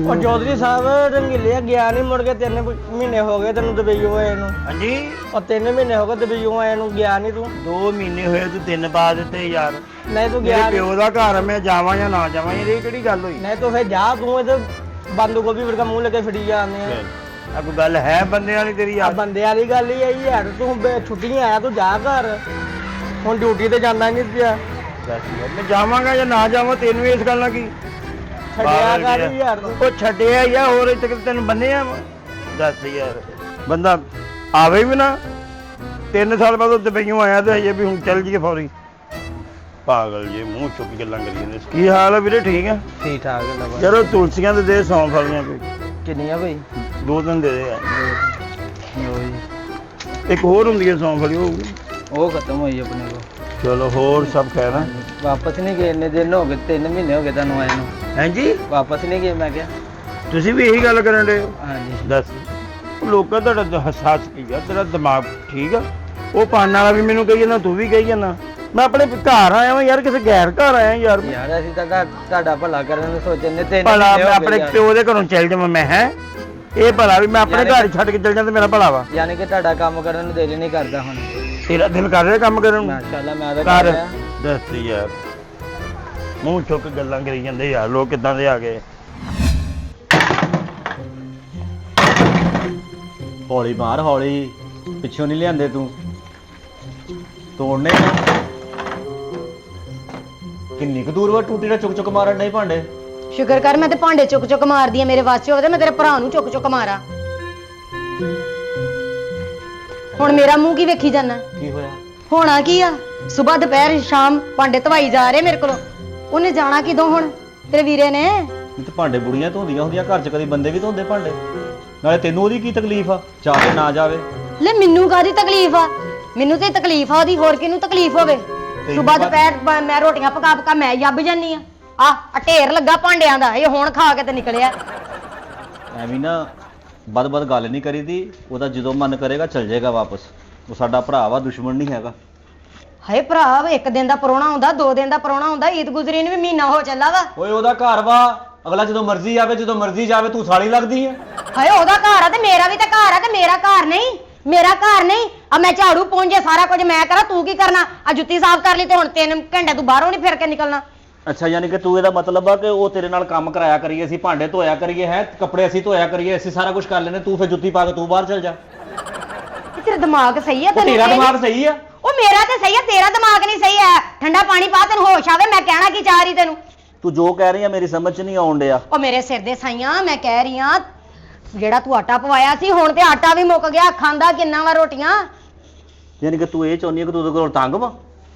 और चौधरी साहब रंगीलिया गया नहीं मुड़ के 3 महीने हो गए तेन दुबईयों आए नू। हाँ जी और 3 महीने हो गए दुबईयों आए नू गया नहीं तू। 2 महीने होए तू 3 पा दिते यार। नहीं तू मेरे गया प्यो दा घर मैं जावां या ना जावां ये किहड़ी गल होई। नहीं तो फिर जा तू इधर बंद गोभी फिर मुंह लगे फिरी जाने आ कोई गल है बंदे वाली तेरी यार। बंदे वाली गल ही है यार तू छुट्टियां आया तू जा घर हुण ड्यूटी ते जांदा नहीं पिया। दस यार मैं जावांगा या ना जावां तेनू इस गल ना की छड्डिया कर यार तू। ਉਹ ਛੱਡਿਆ ਯਾ ਹੋਰ ਇੱਥੇ ਕਿ ਤੈਨੂੰ ਬੰਨਿਆ ਵਾ ਦੱਸ ਯਾਰ ਬੰਦਾ ਆਵੇ ਵੀ ਨਾ 3 ਸਾਲ ਬਾਅਦ ਦੁਬਈੋਂ ਆਇਆ ਤੇ ਹਜੇ ਵੀ ਹੁਣ ਚੱਲ ਜੀਏ ਫੌਰੀ ਪਾਗਲ ਜੇ ਮੂੰਹ ਚੁੱਕ ਗੱਲਾਂ ਕਰੀ ਜਾਂਦੇ ਕੀ ਹਾਲ ਹੈ ਵੀਰੇ ਠੀਕ ਹੈ ठीक ठाक है बस। ਚਲੋ ਤੁਲਸੀਆਂ ਦੇ ਸੌਂਫ ਵਾਲੀਆਂ ਕੋਈ किन्नियां भाई 2 ਦੇ ਦੇ ਇੱਕ ਹੋਰ ਹੁੰਦੀ ਹੈ ਸੌਂਫ ਵਾਲੀ वो खत्म हुई अपने को। ਚਲੋ ਹੋਰ ਸਭ ਖੈਰ ਹੈ वापस नहीं गए इन्ने दिन हो गए 3 महीने हो गए तेनों आए नू। ਹਾਂਜੀ वापस नहीं गए मैं क्या। ਤੁਸੀਂ ਵੀ ਇਹੀ ਗੱਲ ਕਰਨ ਦੇ हाँ जी ਦੱਸ ਲੋਕਾਂ ਦਾ ਹਸਾਸ ਕੀ ਆ ਤੇਰਾ ਦਿਮਾਗ ਠੀਕ ਆ ਉਹ ਪਾਣ ਵਾਲਾ ਵੀ ਮੈਨੂੰ ਕਹੀ ਜਾਂਦਾ ਤੂੰ ਵੀ ਕਹੀ ਜਾਂਦਾ ਮੈਂ ਆਪਣੇ ਘਰ ਆਇਆ ਵਾਂ ਯਾਰ ਕਿਸੇ ਗੈਰ ਘਰ ਆਇਆ ਯਾਰ यार ਅਸੀਂ ਤਾਂ ਤੁਹਾਡਾ ਭਲਾ ਕਰਨ ਨੂੰ ਸੋਚਣ ਦੇ ਭਲਾ ਮੈਂ ਆਪਣੇ ਪਿਓ ਦੇ ਘਰੋਂ ਚੱਲ ਜਾਵਾਂ ਮੈਂ ਹੈ ਇਹ ਭਲਾ ਵੀ ਮੈਂ ਆਪਣੇ ਘਰ ਛੱਡ ਕੇ ਚੱਲ ਜਾਂਦਾ ਮੇਰਾ ਭਲਾ ਵਾ ਯਾਨੀ ਕਿ ਤੁਹਾਡਾ ਕੰਮ ਕਰਨ ਨੂੰ ਦਿਲ ਨਹੀਂ ਕਰਦਾ ਹੁਣ। ਤੇਰਾ ਦਿਲ ਕਰ ਰਿਹਾ ਕੰਮ ਕਰਨ ਨੂੰ ਮਾਸ਼ਾਅੱਲਾ ਮੈਂ ਤਾਂ ਕਰ ਕਰ ਰਿਹਾ। ਦੱਸ ਯਾਰ ਮੂੰਹ ਚੁੱਕ ਗੱਲਾਂ ਕਰੀ ਜਾਂਦੇ ਯਾਰ ਲੋਕ ਕਿੱਦਾਂ ਦੇ ਆ ਗਏ ਹੌਲੀ ਮਾਰ ਹੌਲੀ ਪਿੱਛੋਂ ਨਹੀਂ ਲਿਆਂਦੇ ਤੂੰ ਤੋੜਨੇ ਕਿੰਨੀ ਕੁ ਦੂਰ ਵਾ ਟੂਟੀ ਦਾ ਚੁੱਕ ਚੁੱਕ ਮਾਰਨ ਨਹੀਂ ਭਾਂਡੇ ਸ਼ੁਕਰ ਕਰ ਮੈਂ ਤੇ ਭਾਂਡੇ ਚੁੱਕ ਚੁੱਕ ਮਾਰਦੀ ਆ ਮੇਰੇ ਵਾਸਤੇ ਹੋਵੇ ਤੇ ਮੈਂ ਤੇਰੇ ਭਰਾ ਨੂੰ ਚੁੱਕ ਚੁੱਕ ਮਾਰਾਂ। ਹੁਣ ਮੇਰਾ ਮੂੰਹ ਕੀ ਵੇਖੀ ਜਾਣਾ ਕੀ ਹੋਇਆ ਹੋਣਾ ਕੀ ਆ ਸਵੇਰ ਦੁਪਹਿਰ ਸ਼ਾਮ ਭਾਂਡੇ ਧਵਾਈ ਜਾ ਰਹੇ ਮੇਰੇ ਕੋਲੋਂ ਉਹਨੇ ਜਾਣਾ ਕਿਦੋਂ ਹੁਣ ਤੇਰੇ ਵੀਰੇ ਨੇ। ਨਹੀਂ ਤੇ ਭਾਂਡੇ ਬੁੜੀਆਂ ਧੋਂਦੀਆਂ ਹੁੰਦੀਆਂ ਘਰ 'ਚ ਕਦੀ ਬੰਦੇ ਵੀ ਧੋਂਦੇ ਭਾਂਡੇ ਨਾਲੇ ਤੈਨੂੰ ਉਹਦੀ ਕੀ ਤਕਲੀਫ ਆ ਜਾਵੇ ਨਾ ਜਾਵੇ ਲੈ ਮੈਨੂੰ ਕਾਹਦੀ ਤਕਲੀਫ ਆ ਮੈਨੂੰ ਤੇ ਤਕਲੀਫ ਆ ਉਹਦੀ ਹੋਰ ਕਿਹਨੂੰ ਤਕਲੀਫ ਹੋਵੇ। ਸਵੇਰ ਦੁਪਹਿਰ ਮੈਂ ਰੋਟੀਆਂ ਪਕਾ ਪਕਾ ਮੈਂ ਯੱਬ ਜਾਨੀ ਆ ਢੇਰ ਲੱਗਾ ਭਾਂਡਿਆਂ ਦਾ ਇਹ ਹੁਣ ਖਾ ਕੇ ਤੇ ਨਿਕਲਿਆ। ਐਵੇਂ ਨਾ ਬਦ ਗੱਲ ਨਹੀਂ ਕਰੀਦੀ ਉਹਦਾ ਜਦੋਂ ਮਨ ਕਰੇਗਾ ਚੱਲ ਜਾਏਗਾ ਵਾਪਸ ਉਹ ਸਾਡਾ ਭਰਾ ਵਾ ਦੁਸ਼ਮਣ ਨਹੀਂ ਹੈਗਾ। ਹਾਏ ਭਰਾ 1 ਦਿਨ ਦਾ ਪਰੋਣਾ ਹੁੰਦਾ 2 ਦਿਨ ਦਾ ਪਰੋਣਾ ਹੁੰਦਾ ਈਦ ਗੁਜ਼ਰੀ ਨੂੰ ਵੀ ਮਹੀਨਾ ਹੋ ਚੱਲਾ ਵਾ। ਓਏ ਉਹਦਾ ਘਰ ਵਾ ਅਗਲਾ ਜਦੋਂ ਮਰਜ਼ੀ ਆਵੇ ਜਦੋਂ ਮਰਜ਼ੀ ਜਾਵੇ ਤੂੰ ਸਾਲੀ ਲੱਗਦੀ ਐ। ਹਾਏ ਉਹਦਾ ਘਰ ਆ ਤੇ ਮੇਰਾ ਵੀ ਤਾਂ ਘਰ ਆ ਤੇ ਮੇਰਾ ਘਰ ਨਹੀਂ ਮੇਰਾ ਘਰ ਨਹੀਂ ਆ ਮੈਂ ਝਾੜੂ ਪੋਂਝੇ ਸਾਰਾ ਕੁਝ ਮੈਂ ਕਰਾਂ ਤੂੰ ਕੀ ਕਰਨਾ ਆ ਜੁੱਤੀ ਸਾਫ਼ ਕਰ ਲਈ ਤੇ ਹੁਣ 3 ਘੰਟੇ ਤੂੰ ਬਾਹਰੋਂ ਨਹੀਂ ਫਿਰ ਕੇ ਨਿਕਲਣਾ। ਅੱਛਾ ਯਾਨੀ ਕਿ ਤੂੰ ਇਹਦਾ ਮਤਲਬ ਆ ਕਿ ਉਹ ਤੇਰੇ ਨਾਲ ਕੰਮ ਕਰਾਇਆ ਕਰੀਏ ਅਸੀਂ ਭਾਂਡੇ ਧੋਇਆ ਕਰੀਏ ਹੈ ਕੱਪੜੇ ਅਸੀਂ ਧੋਇਆ ਕਰੀਏ ਅਸੀਂ ਸਾਰਾ ਕੁਝ ਕਰ ਲੈਨੇ ਤੂੰ ਫਿਰ ਜੁੱਤੀ ਪਾ ਕੇ ਤੂੰ ਬਾਹਰ ਚੱਲ ਜਾ। ਤੇਰਾ ਦਿਮਾਗ ਸਹੀ ਆ ਤੇਰਾ ਦਿਮਾਗ ਸਹੀ ਆ ਉਹ ਮੇਰਾ ਤੇ ਸਹੀ ਆ ਤੇਰਾ ਦਿਮਾਗ ਨਹੀਂ ਸਹੀ ਆ ਠੰਡਾ ਪਾਣੀ ਪਾ ਤੈਨੂੰ ਹੋਸ਼ ਆਵੇ ਮੈਂ ਕਹਿਣਾ ਕੀ ਚਾਹ ਰਹੀ ਤੈਨੂੰ ਤੂੰ ਜੋ ਕਹਿ ਰਹੀ ਆ ਮੇਰੀ ਸਮਝ 'ਚ ਨਹੀਂ ਆਉਣ ਡਿਆ। ਉਹ ਮੇਰੇ ਸਿਰ ਦੇ ਸਾਈਆਂ ਮੈਂ ਕਹਿ ਰਹੀ ਆ ਜਿਹੜਾ ਤੂੰ ਆਟਾ ਪਵਾਇਆ ਸੀ ਹੁਣ ਤੇ ਆਟਾ ਵੀ ਮੁੱਕ ਗਿਆ ਖਾਂਦਾ ਕਿੰਨਾ ਵਾ ਰੋਟੀਆਂ। ਯਾਨੀ ਕਿ ਤੂੰ ਇਹ ਚਾਹੁੰਦੀ ਆ ਕਿ ਤੂੰ ਉਹਦੇ ਕੋਲ ਤੰਗ ਵਾ।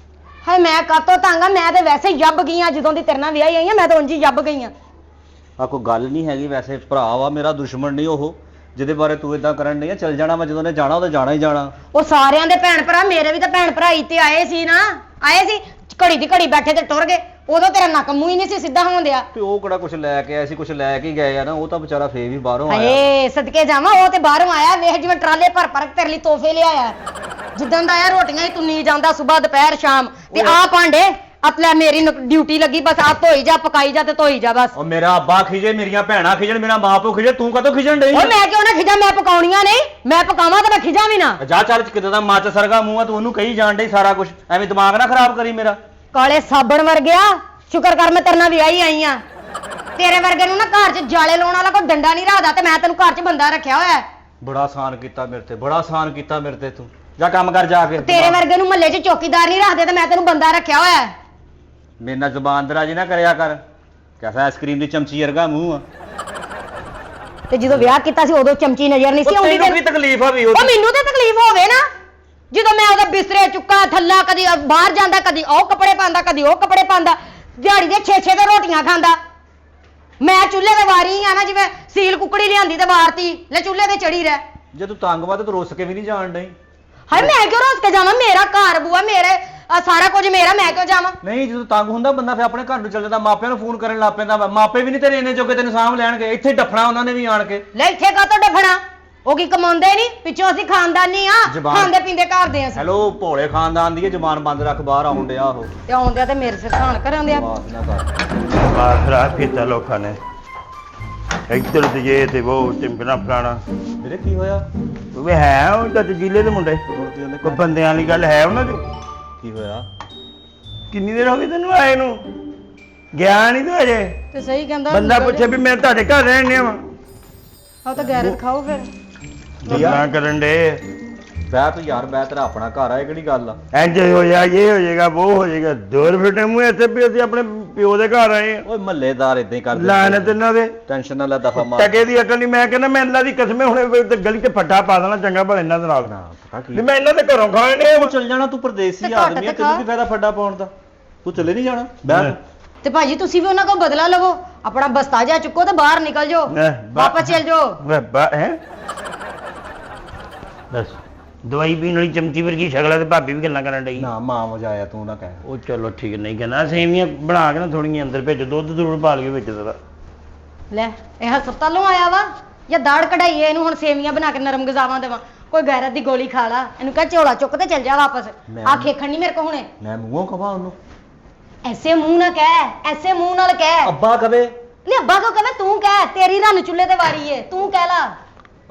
ਹਾਏ ਮੈਂ ਕਾਤੋਂ ਤੰਗ ਆ ਮੈਂ ਤੇ ਵੈਸੇ ਹੀ ਜੱਬ ਗਈ ਆ ਜਦੋਂ ਦੀ ਤੇਰੇ ਨਾਲ ਵਿਆਹੀ ਆਈ ਆ ਮੈਂ ਤਾਂ ਉਂਝ ਹੀ ਜੱਬ ਗਈ ਆ। ਆ ਕੋਈ ਗੱਲ ਨਹੀਂ ਹੈਗੀ ਵੈਸੇ ਭਰਾ ਵਾ ਮੇਰਾ ਦੁਸ਼ਮਣ ਨਹੀਂ ਉਹ ਜਿਹਦੇ ਬਾਰੇ ਤੂੰ ਇਦਾਂ ਕਰਨ ਨਹੀਂ ਆ ਚੱਲ ਜਾਣਾ ਮੈਂ ਜਦੋਂ ਨੇ ਜਾਣਾ ਉਹਦੇ ਜਾਣਾ ਹੀ ਜਾਣਾ। ਉਹ ਸਾਰਿਆਂ ਦੇ ਭੈਣ ਭਰਾ ਮੇਰੇ ਵੀ ਤਾਂ ਭੈਣ ਭਰਾ ਇੱਥੇ ਆਏ ਸੀ ਨਾ ਆਏ ਸੀ ਘੜੀ ਦੀ ਘੜੀ ਬੈਠੇ ਤੇ ਟੁਰ ਗਏ ਉਦੋਂ ਤੇਰਾ ਨੱਕ ਮੂੰਹ ਹੀ ਨਹੀਂ ਸੀ ਸਿੱਧਾ ਹੋਣ ਦਿਆ। ਤੇ ਉਹ ਕਿਹੜਾ ਕੁਝ ਲੈ ਕੇ ਆਇਆ ਸੀ ਕੁਝ ਲੈ ਕੇ ਗਏ ਆ ਨਾ ਉਹ ਤਾਂ ਵਿਚਾਰਾ ਫੇਰ ਵੀ ਬਾਹਰੋਂ ਆਇਆ। ਹਾਏ ਸਦਕੇ ਜਾਵਾਂ ਉਹ ਤੇ ਬਾਹਰੋਂ ਆਇਆ ਵੇਖ ਜਿਵੇਂ ਟਰਾਲੇ ਭਰ ਭਰ ਕੇ ਤੇਰੇ ਲਈ ਤੋਹਫੇ ਲਿਆਇਆ ਜਿੱਦਾਂ ਦਾ ਆਇਆ ਰੋਟੀਆਂ ਹੀ ਤੁੰਨੀ ਜਾਂਦਾ ਸਵੇਰ ਦੁਪਹਿਰ ਸ਼ਾਮ ਤੇ ਆ ਭਾਂਡੇ ਅਤਲਾ ਮੇਰੀ ਡਿਊਟੀ ਲੱਗੀ ਬਸ ਆ ਧੋਈ ਜਾ ਪਕਾਈ ਜਾ ਤੇ ਧੋਈ ਜਾ ਬਸ। ਉਹ ਮੇਰਾ ਅੱਬਾ ਖਿਜੇ ਮੇਰੀਆਂ ਭੈਣਾਂ ਖਿਜਣ ਮੇਰਾ ਮਾਪੋ ਖਿਜੇ ਤੂੰ ਕਦੋਂ ਖਿਜਣ ਡਈ? ਉਹ ਮੈਂ ਕਿਉਂ ਨਾ ਖਿਜਾ ਮੈਂ ਪਕਾਉਣੀਆਂ ਨਹੀਂ ਮੈਂ ਪਕਾਵਾਂ ਤਾਂ ਮੈਂ ਖਿਜਾ ਵੀ ਨਾ। ਜਾ ਚੱਲ ਕਿਤੇ ਦਾ ਮੱਚ ਸਰਗਾ ਮੂੰਹ ਆ ਤੂੰ ਉਹਨੂੰ ਕਹੀ ਜਾਣ ਡਈ ਸਾਰਾ ਕੁਝ ਐਵੇਂ ਦਿਮਾਗ ਨਾ ਖਰਾਬ ਕਰੀ ਮੇਰਾ। ਕਾਲੇ ਸਾਬਣ ਵਰਗਿਆ ਸ਼ੁਕਰ ਕਰ ਮੈਂ ਤੇਰੇ ਨਾਲ ਵਿਆਹੀ ਆਈ ਆ ਤੇਰੇ ਵਰਗੇ ਨੂੰ ਨਾ ਘਰ 'ਚ ਜਾਲੇ ਲਾਉਣ ਵਾਲਾ ਕੋਈ ਡੰਡਾ ਨਹੀਂ ਰੱਖਦਾ ਤੇ ਮੈਂ ਤੈਨੂੰ ਘਰ 'ਚ ਬੰਦਾ ਰੱਖਿਆ ਹੋਇਆ। ਬੜਾ ਆਸਾਨ ਕੀਤਾ ਮੇਰੇ ਤੇ ਬੜਾ ਆਸਾਨ ਕੀਤਾ ਮੇਰੇ ਤੇ ਤੂੰ ਜਾ ਕੰਮ ਕਰ ਜਾ ਕੇ। ਤੇਰੇ ਵਰਗੇ ਨੂੰ ਮਹੱਲੇ 'ਚ ਚੌਕੀਦਾਰ ਨਹੀਂ ਰੱਖਦੇ ਤੇ ਮੈਂ ਤੈਨੂੰ ਬੰਦਾ ਰੱਖਿਆ ਹੋਇਆ। ਮੇਰੇ ਨਾਲ ਜ਼ੁਬਾਨ ਦਰਾਜੀ ਨਾ ਕਰਿਆ ਕਰ ਕਿਹਦਾ ਆਈਸਕ੍ਰੀਮ ਦੀ ਚਮਚੀ ਵਰਗਾ ਮੂੰਹ ਆ। ਤੇ ਜਦੋਂ ਵਿਆਹ ਕੀਤਾ ਸੀ ਉਦੋਂ ਚਮਚੀ ਨਜ਼ਰ ਨਹੀਂ ਸੀ ਆਉਂਦੀ ਤੈਨੂੰ ਕੀ ਤਕਲੀਫ ਆ ਵੀ ਉਹ ਮੈਨੂੰ ਤੇ ਤਕਲੀਫ ਹੋਵੇ ਨਾ ਜਦੋਂ ਮੈਂ ਉਹਦਾ ਬਿਸਤਰੇ ਚੁੱਕਾ ਥੱਲਾ ਕਦੀ ਬਾਹਰ ਜਾਂਦਾ ਕਦੀ ਉਹ ਕੱਪੜੇ ਪਾਉਂਦਾ ਕਦੀ ਉਹ ਕੱਪੜੇ ਪਾਉਂਦਾ ਦਿਹਾੜੀ ਦੇ 6-6 ਦੇ ਰੋਟੀਆਂ ਖਾਂਦਾ ਮੈਂ ਚੁੱਲ੍ਹੇ ਤੇ ਵਾਰੀ ਆ ਨਾ ਜਿਵੇਂ ਸੀਲ ਕੁੱਕੜੀ ਲਿਆਂਦੀ ਤੇ ਵਾਰਤੀ ਲੈ ਚੁੱਲ੍ਹੇ ਤੇ ਚੜੀ ਰਹਿ। ਜੇ ਤੂੰ ਤੰਗ ਵਾ ਤੇ ਤੂੰ ਰੁੱਸ ਕੇ ਵੀ ਨਹੀਂ ਜਾਣ ਡਈ। ਹਾਏ ਮੈਂ ਕਿਉਂ ਰੁੱਸ ਕੇ ਜਾਵਾਂ ਮੇਰਾ ਘਰ ਬੂਆ ਮੇਰੇ ਸਾਰਾ ਕੁਝ ਮੇਰਾ ਮੈਂ ਕਿਉਂ ਜਾਵਾਂ। ਨਹੀਂ ਜਦੋਂ ਤੰਗ ਹੁੰਦਾ ਬੰਦਾ ਫਿਰ ਆਪਣੇ ਘਰ ਨੂੰ ਚੱਲ ਜਾਂਦਾ ਮਾਪਿਆਂ ਨੂੰ ਫੋਨ ਕਰਨ ਲੱਗ ਪੈਂਦਾ ਮਾਪੇ ਵੀ ਨਹੀਂ ਤੇਰੇ ਇੰਨੇ ਜੋਗੇ ਤੈਨੂੰ ਸਾਂਭ ਲੈਣਗੇ ਇੱਥੇ ਡੱਫਣਾ ਉਹਨਾਂ ਨੇ ਵੀ ਆਣ ਕੇ। ਲੈ ਇੱਥੇ ਕਾਹਤੋਂ ਡਫਣਾ ਉਹ ਕੀ ਕਮਾਉਂਦੇ ਨਹੀਂ, ਪਿੱਛੋਂ ਅਸੀਂ ਖਾਨਦਾਨੀ ਆ, ਜ਼ਬਾਨ- ਖਾਂਦੇ ਪੀਂਦੇ ਘਰ ਦੇ ਅਸੀਂ। ਹੈਲੋ ਭੋਲੇ ਖਾਨਦਾਨ ਦੀ ਜ਼ਬਾਨ ਬੰਦ ਰੱਖ, ਬਾਹਰ ਆਉਣ ਡਿਆ ਉਹ ਤੇ ਆਉਂਦੇ ਆ ਤੇ ਮੇਰੇ ਸਿਰ ਖਾਨ ਕਰਾਉਂਦੇ ਆ। ਬਾਤ ਨਾ ਕਰ। ਬਾਹਰ ਖਰਾਬ ਕੀਤਾ ਲੋਕਾਂ ਨੇ, ਇੱਧਰ ਤੇ ਜੇ ਤੇ ਉਹ ਚਿੰਪਣਾ ਫਲਾਣਾ। ਵੀਰੇ ਕੀ ਹੋਇਆ? ਉਹ ਹੈ ਉਹ ਤਾਂ ਜ਼ਿਲ੍ਹੇ ਦੇ ਮੁੰਡੇ, ਹੁਣ ਕੀ ਉਹਨੇ ਕੋਈ ਬੰਦਿਆਂ ਵਾਲੀ ਗੱਲ ਹੈ ਉਹਨਾਂ ਦੀ। ਕੀ ਹੋਇਆ? ਕਿੰਨੀ ਦੇਰ ਹੋ ਗਈ ਤੈਨੂੰ ਆਏ ਨੂੰ? ਗਿਆ ਨਹੀਂ ਤੂੰ ਅਜੇ? ਤੇ ਸਹੀ ਕਹਿੰਦਾ ਬੰਦਾ ਪੁੱਛੇ ਵੀ ਮੈਂ ਤੁਹਾਡੇ ਘਰ ਰਹਿਣੇ ਆ। ਆਹ ਤਾਂ ਗੈਰਤ ਖਾਓ ਫਿਰ। ਗੱਲਾਂ ਕਰਨ ਦੇ ਬਹਿ ਤੂੰ ਯਾਰ, ਬਹਿ, ਤੇਰਾ ਆਪਣਾ ਘਰ ਆ, ਇਹ ਕਿਹੜੀ ਗੱਲ ਆ? ਇੰਜ ਹੋ ਜਾ, ਇਹ ਹੋ ਜਾਏਗਾ, ਉਹ ਹੋ ਜਾਏਗਾ। ਦੂਰ ਫਿਟੇ ਮੂੰਹ ਇੱਥੇ ਵੀ ਅਸੀਂ ਆਪਣੇ ਪਿਓ ਦੇ ਘਰ ਆਏ ਆ। ਓਏ ਮਹੱਲੇਦਾਰ ਇਦਾਂ ਹੀ ਕਰਦੇ। ਲਾਨਤ ਇਹਨਾਂ ਦੇ, ਟੈਨਸ਼ਨ ਨਾ ਲੈ, ਦਫਾ ਮਾਰ। ਟਕੇ ਦੀ ਅਕਲ ਨਹੀਂ। ਮੈਂ ਕਹਿੰਦਾ ਮੈਂ ਅੱਲਾ ਦੀ ਕਸਮੇ ਹੁਣੇ ਤੇ ਗਲੀ 'ਚ ਫੱਟਾ ਪਾ ਦੇਣਾ ਚੰਗਾ ਭਲਾ ਇਹਨਾਂ ਦੇ ਨਾਲ। ਪਤਾ ਕੀ ਵੀ ਮੈਂ ਇਹਨਾਂ ਦੇ ਘਰੋਂ ਖਾਣੇ ਤੂੰ ਚੱਲ ਜਾਣਾ, ਤੂੰ ਪਰਦੇਸੀ ਤੇ ਘੱਟ ਆਦਮੀ ਆ, ਤੇ ਤੈਨੂੰ ਖਾ। ਕੀ ਫਾਇਦਾ ਫੱਡਾ ਪਾਉਣ ਦਾ? ਤੂੰ ਚੱਲੇ ਨਹੀਂ ਜਾਣਾ? ਬਹਿ। ਤੇ ਭਾਜੀ ਤੁਸੀਂ ਵੀ ਉਹਨਾਂ ਕੋਲ ਬਦਲਾ ਲਵੋ, ਆਪਣਾ ਬਸਤਾ ਜਿਹਾ ਚੁੱਕੋ ਤੇ ਬਾਹਰ ਨਿਕਲ ਜਾਓ, ਵਾਪਸ ਚੱਲ ਜਾਓ। ਹੈ ਬਸ ਦਵਾਈ ਪੀਣ ਵਾਲੀ ਚਮਚੀ ਵਰਗੀ ਸ਼ਕਲ ਹੈ ਤੇ ਭਾਬੀ ਵੀ ਗੱਲਾਂ ਕਰਨ ਡਈ। ਨਾ ਮਾਂ ਵਜਾਇਆ ਤੂੰ ਨਾ ਕਹਿ। ਉਹ ਚਲੋ ਠੀਕ ਨਹੀਂ ਕਹਿੰਦਾ, ਸੇਵੀਆਂ ਬਣਾ ਕੇ ਨਾ ਥੋੜੀਆਂ ਅੰਦਰ ਭੇਜੋ, ਦੁੱਧ ਜ਼ਰੂਰ ਪਾ ਲਿਓ ਵਿੱਚ ਜ਼ਰਾ। ਲੈ ਇਹ ਹਸਪਤਾਲੋਂ ਆਇਆ ਵਾ ਜਾਂ ਦਾੜ ਕਢਾਈਏ ਇਹਨੂੰ, ਹੁਣ ਸੇਵੀਆਂ ਬਣਾ ਕੇ ਨਰਮ ਗਜ਼ਾਵਾਂ ਦੇਵਾਂ? ਕੋਈ ਗੈਰਤ ਦੀ ਗੋਲੀ ਖਾ ਲਾ, ਇਹਨੂੰ ਕਹਿ ਝੋਲਾ ਚੁੱਕ ਤੇ ਚੱਲ ਜਾ ਵਾਪਸ। ਆ ਖੇਖਣ ਨਹੀਂ ਮੇਰੇ ਕੋ ਹੁਣੇ। ਮੈਂ ਮੂੰਹੋਂ ਕਹਾਂ ਉਹਨੂੰ? ਐਸੇ ਮੂੰਹ ਨਾ ਕਹਿ, ਐਸੇ ਮੂੰਹ ਨਾਲ ਕਹਿ। ਅੱਬਾ ਕਵੇ। ਲੈ ਅੱਬਾ ਕੋ ਕਹਵੇਂ, ਤੂੰ ਕਹਿ, ਤੇਰੀ ਰੰਨ ਚੁੱਲ੍ਹੇ ਤੇ ਵਾਰੀ ਏ, ਤੂੰ ਕਹਿ ਲਾ।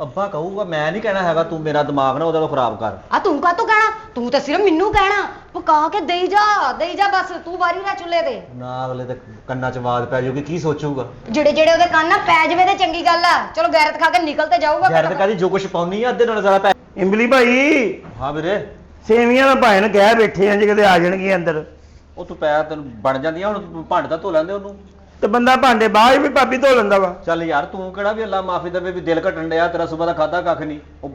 ਅੱਬਾ ਕਹੂਗਾ, ਮੈਂ ਨਹੀਂ ਕਹਿਣਾ ਹੈਗਾ। ਤੂੰ ਮੇਰਾ ਦਿਮਾਗ ਨਾ ਉਹਦਾ ਖਰਾਬ ਕਰ। ਆ ਤੂੰ ਕਾਹਤੋਂ ਕਹਿਣਾ? ਤੂੰ ਤਾਂ ਸਿਰਫ ਮੈਨੂੰ ਕਹਿਣਾ, ਪਕਾ ਕੇ ਦੇਈ ਜਾ ਬਸ, ਤੂੰ ਵਾਰੀ ਨਾ ਚੁੱਲ੍ਹੇ ਤੇ। ਨਾ ਅਗਲੇ ਤੇ ਕੰਨਾਂ 'ਚ ਆਵਾਜ਼ ਪੈ ਜਾਊਗੀ, ਕੀ ਸੋਚੂਗਾ? ਜਿਹੜੇ ਜਿਹੜੇ ਉਹਦੇ ਕੰਨ ਨਾ ਪੈ ਜਵੇ ਤੇ ਚੰਗੀ ਗੱਲ ਆ। ਚਲੋ ਗੈਰਤ ਖਾ ਕੇ ਨਿਕਲ ਤੇ ਜਾਊਗਾ। ਯਾਰ ਤੇ ਕਹਦੀ ਜੋ ਕੁਛ ਪਾਉਣੀ ਆ ਅੱਧੇ ਨਾਲ ਜ਼ਿਆਦਾ ਪੈ। ਇੰਬਲੀ ਭਾਈ, ਹਾਂ ਵੀਰੇ। ਸੇਵੀਆਂ ਦਾ ਭਾਈ ਨੇ ਕਹਿ ਬੈਠੇ ਆ ਜੇ ਕਿਤੇ ਆ ਜਾਣਗੇ ਅੰਦਰ। ਉਹ ਤੂੰ ਪੈਰ ਤੈਨੂੰ ਬਣ ਜਾਂਦੀਆਂ, ਹੁਣ ਭਾਂਡੇ ਤਾਂ ਧੋ ਲੈਂਦੇ ਉਹਨੂੰ। ਤੇ ਬੰਦਾ ਭਾਂਡੇ ਬਾਹਰ ਵੀ ਭਾਬੀ ਧੋ ਲੈਂਦਾ ਵਾ। ਚੱਲ ਯਾਰ ਤੂੰ ਕਿਹੜਾ ਵੀ ਅੱਲਾ ਮਾਫੀ ਦੇਵੇ ਵੀ ਦਿਲ ਘਟਣ ਡਿਆ ਤੇਰਾ, ਸੁਬਾ ਦਾ ਖਾਦਾ ਕੱਖ ਨਹੀਂ। ਉਹ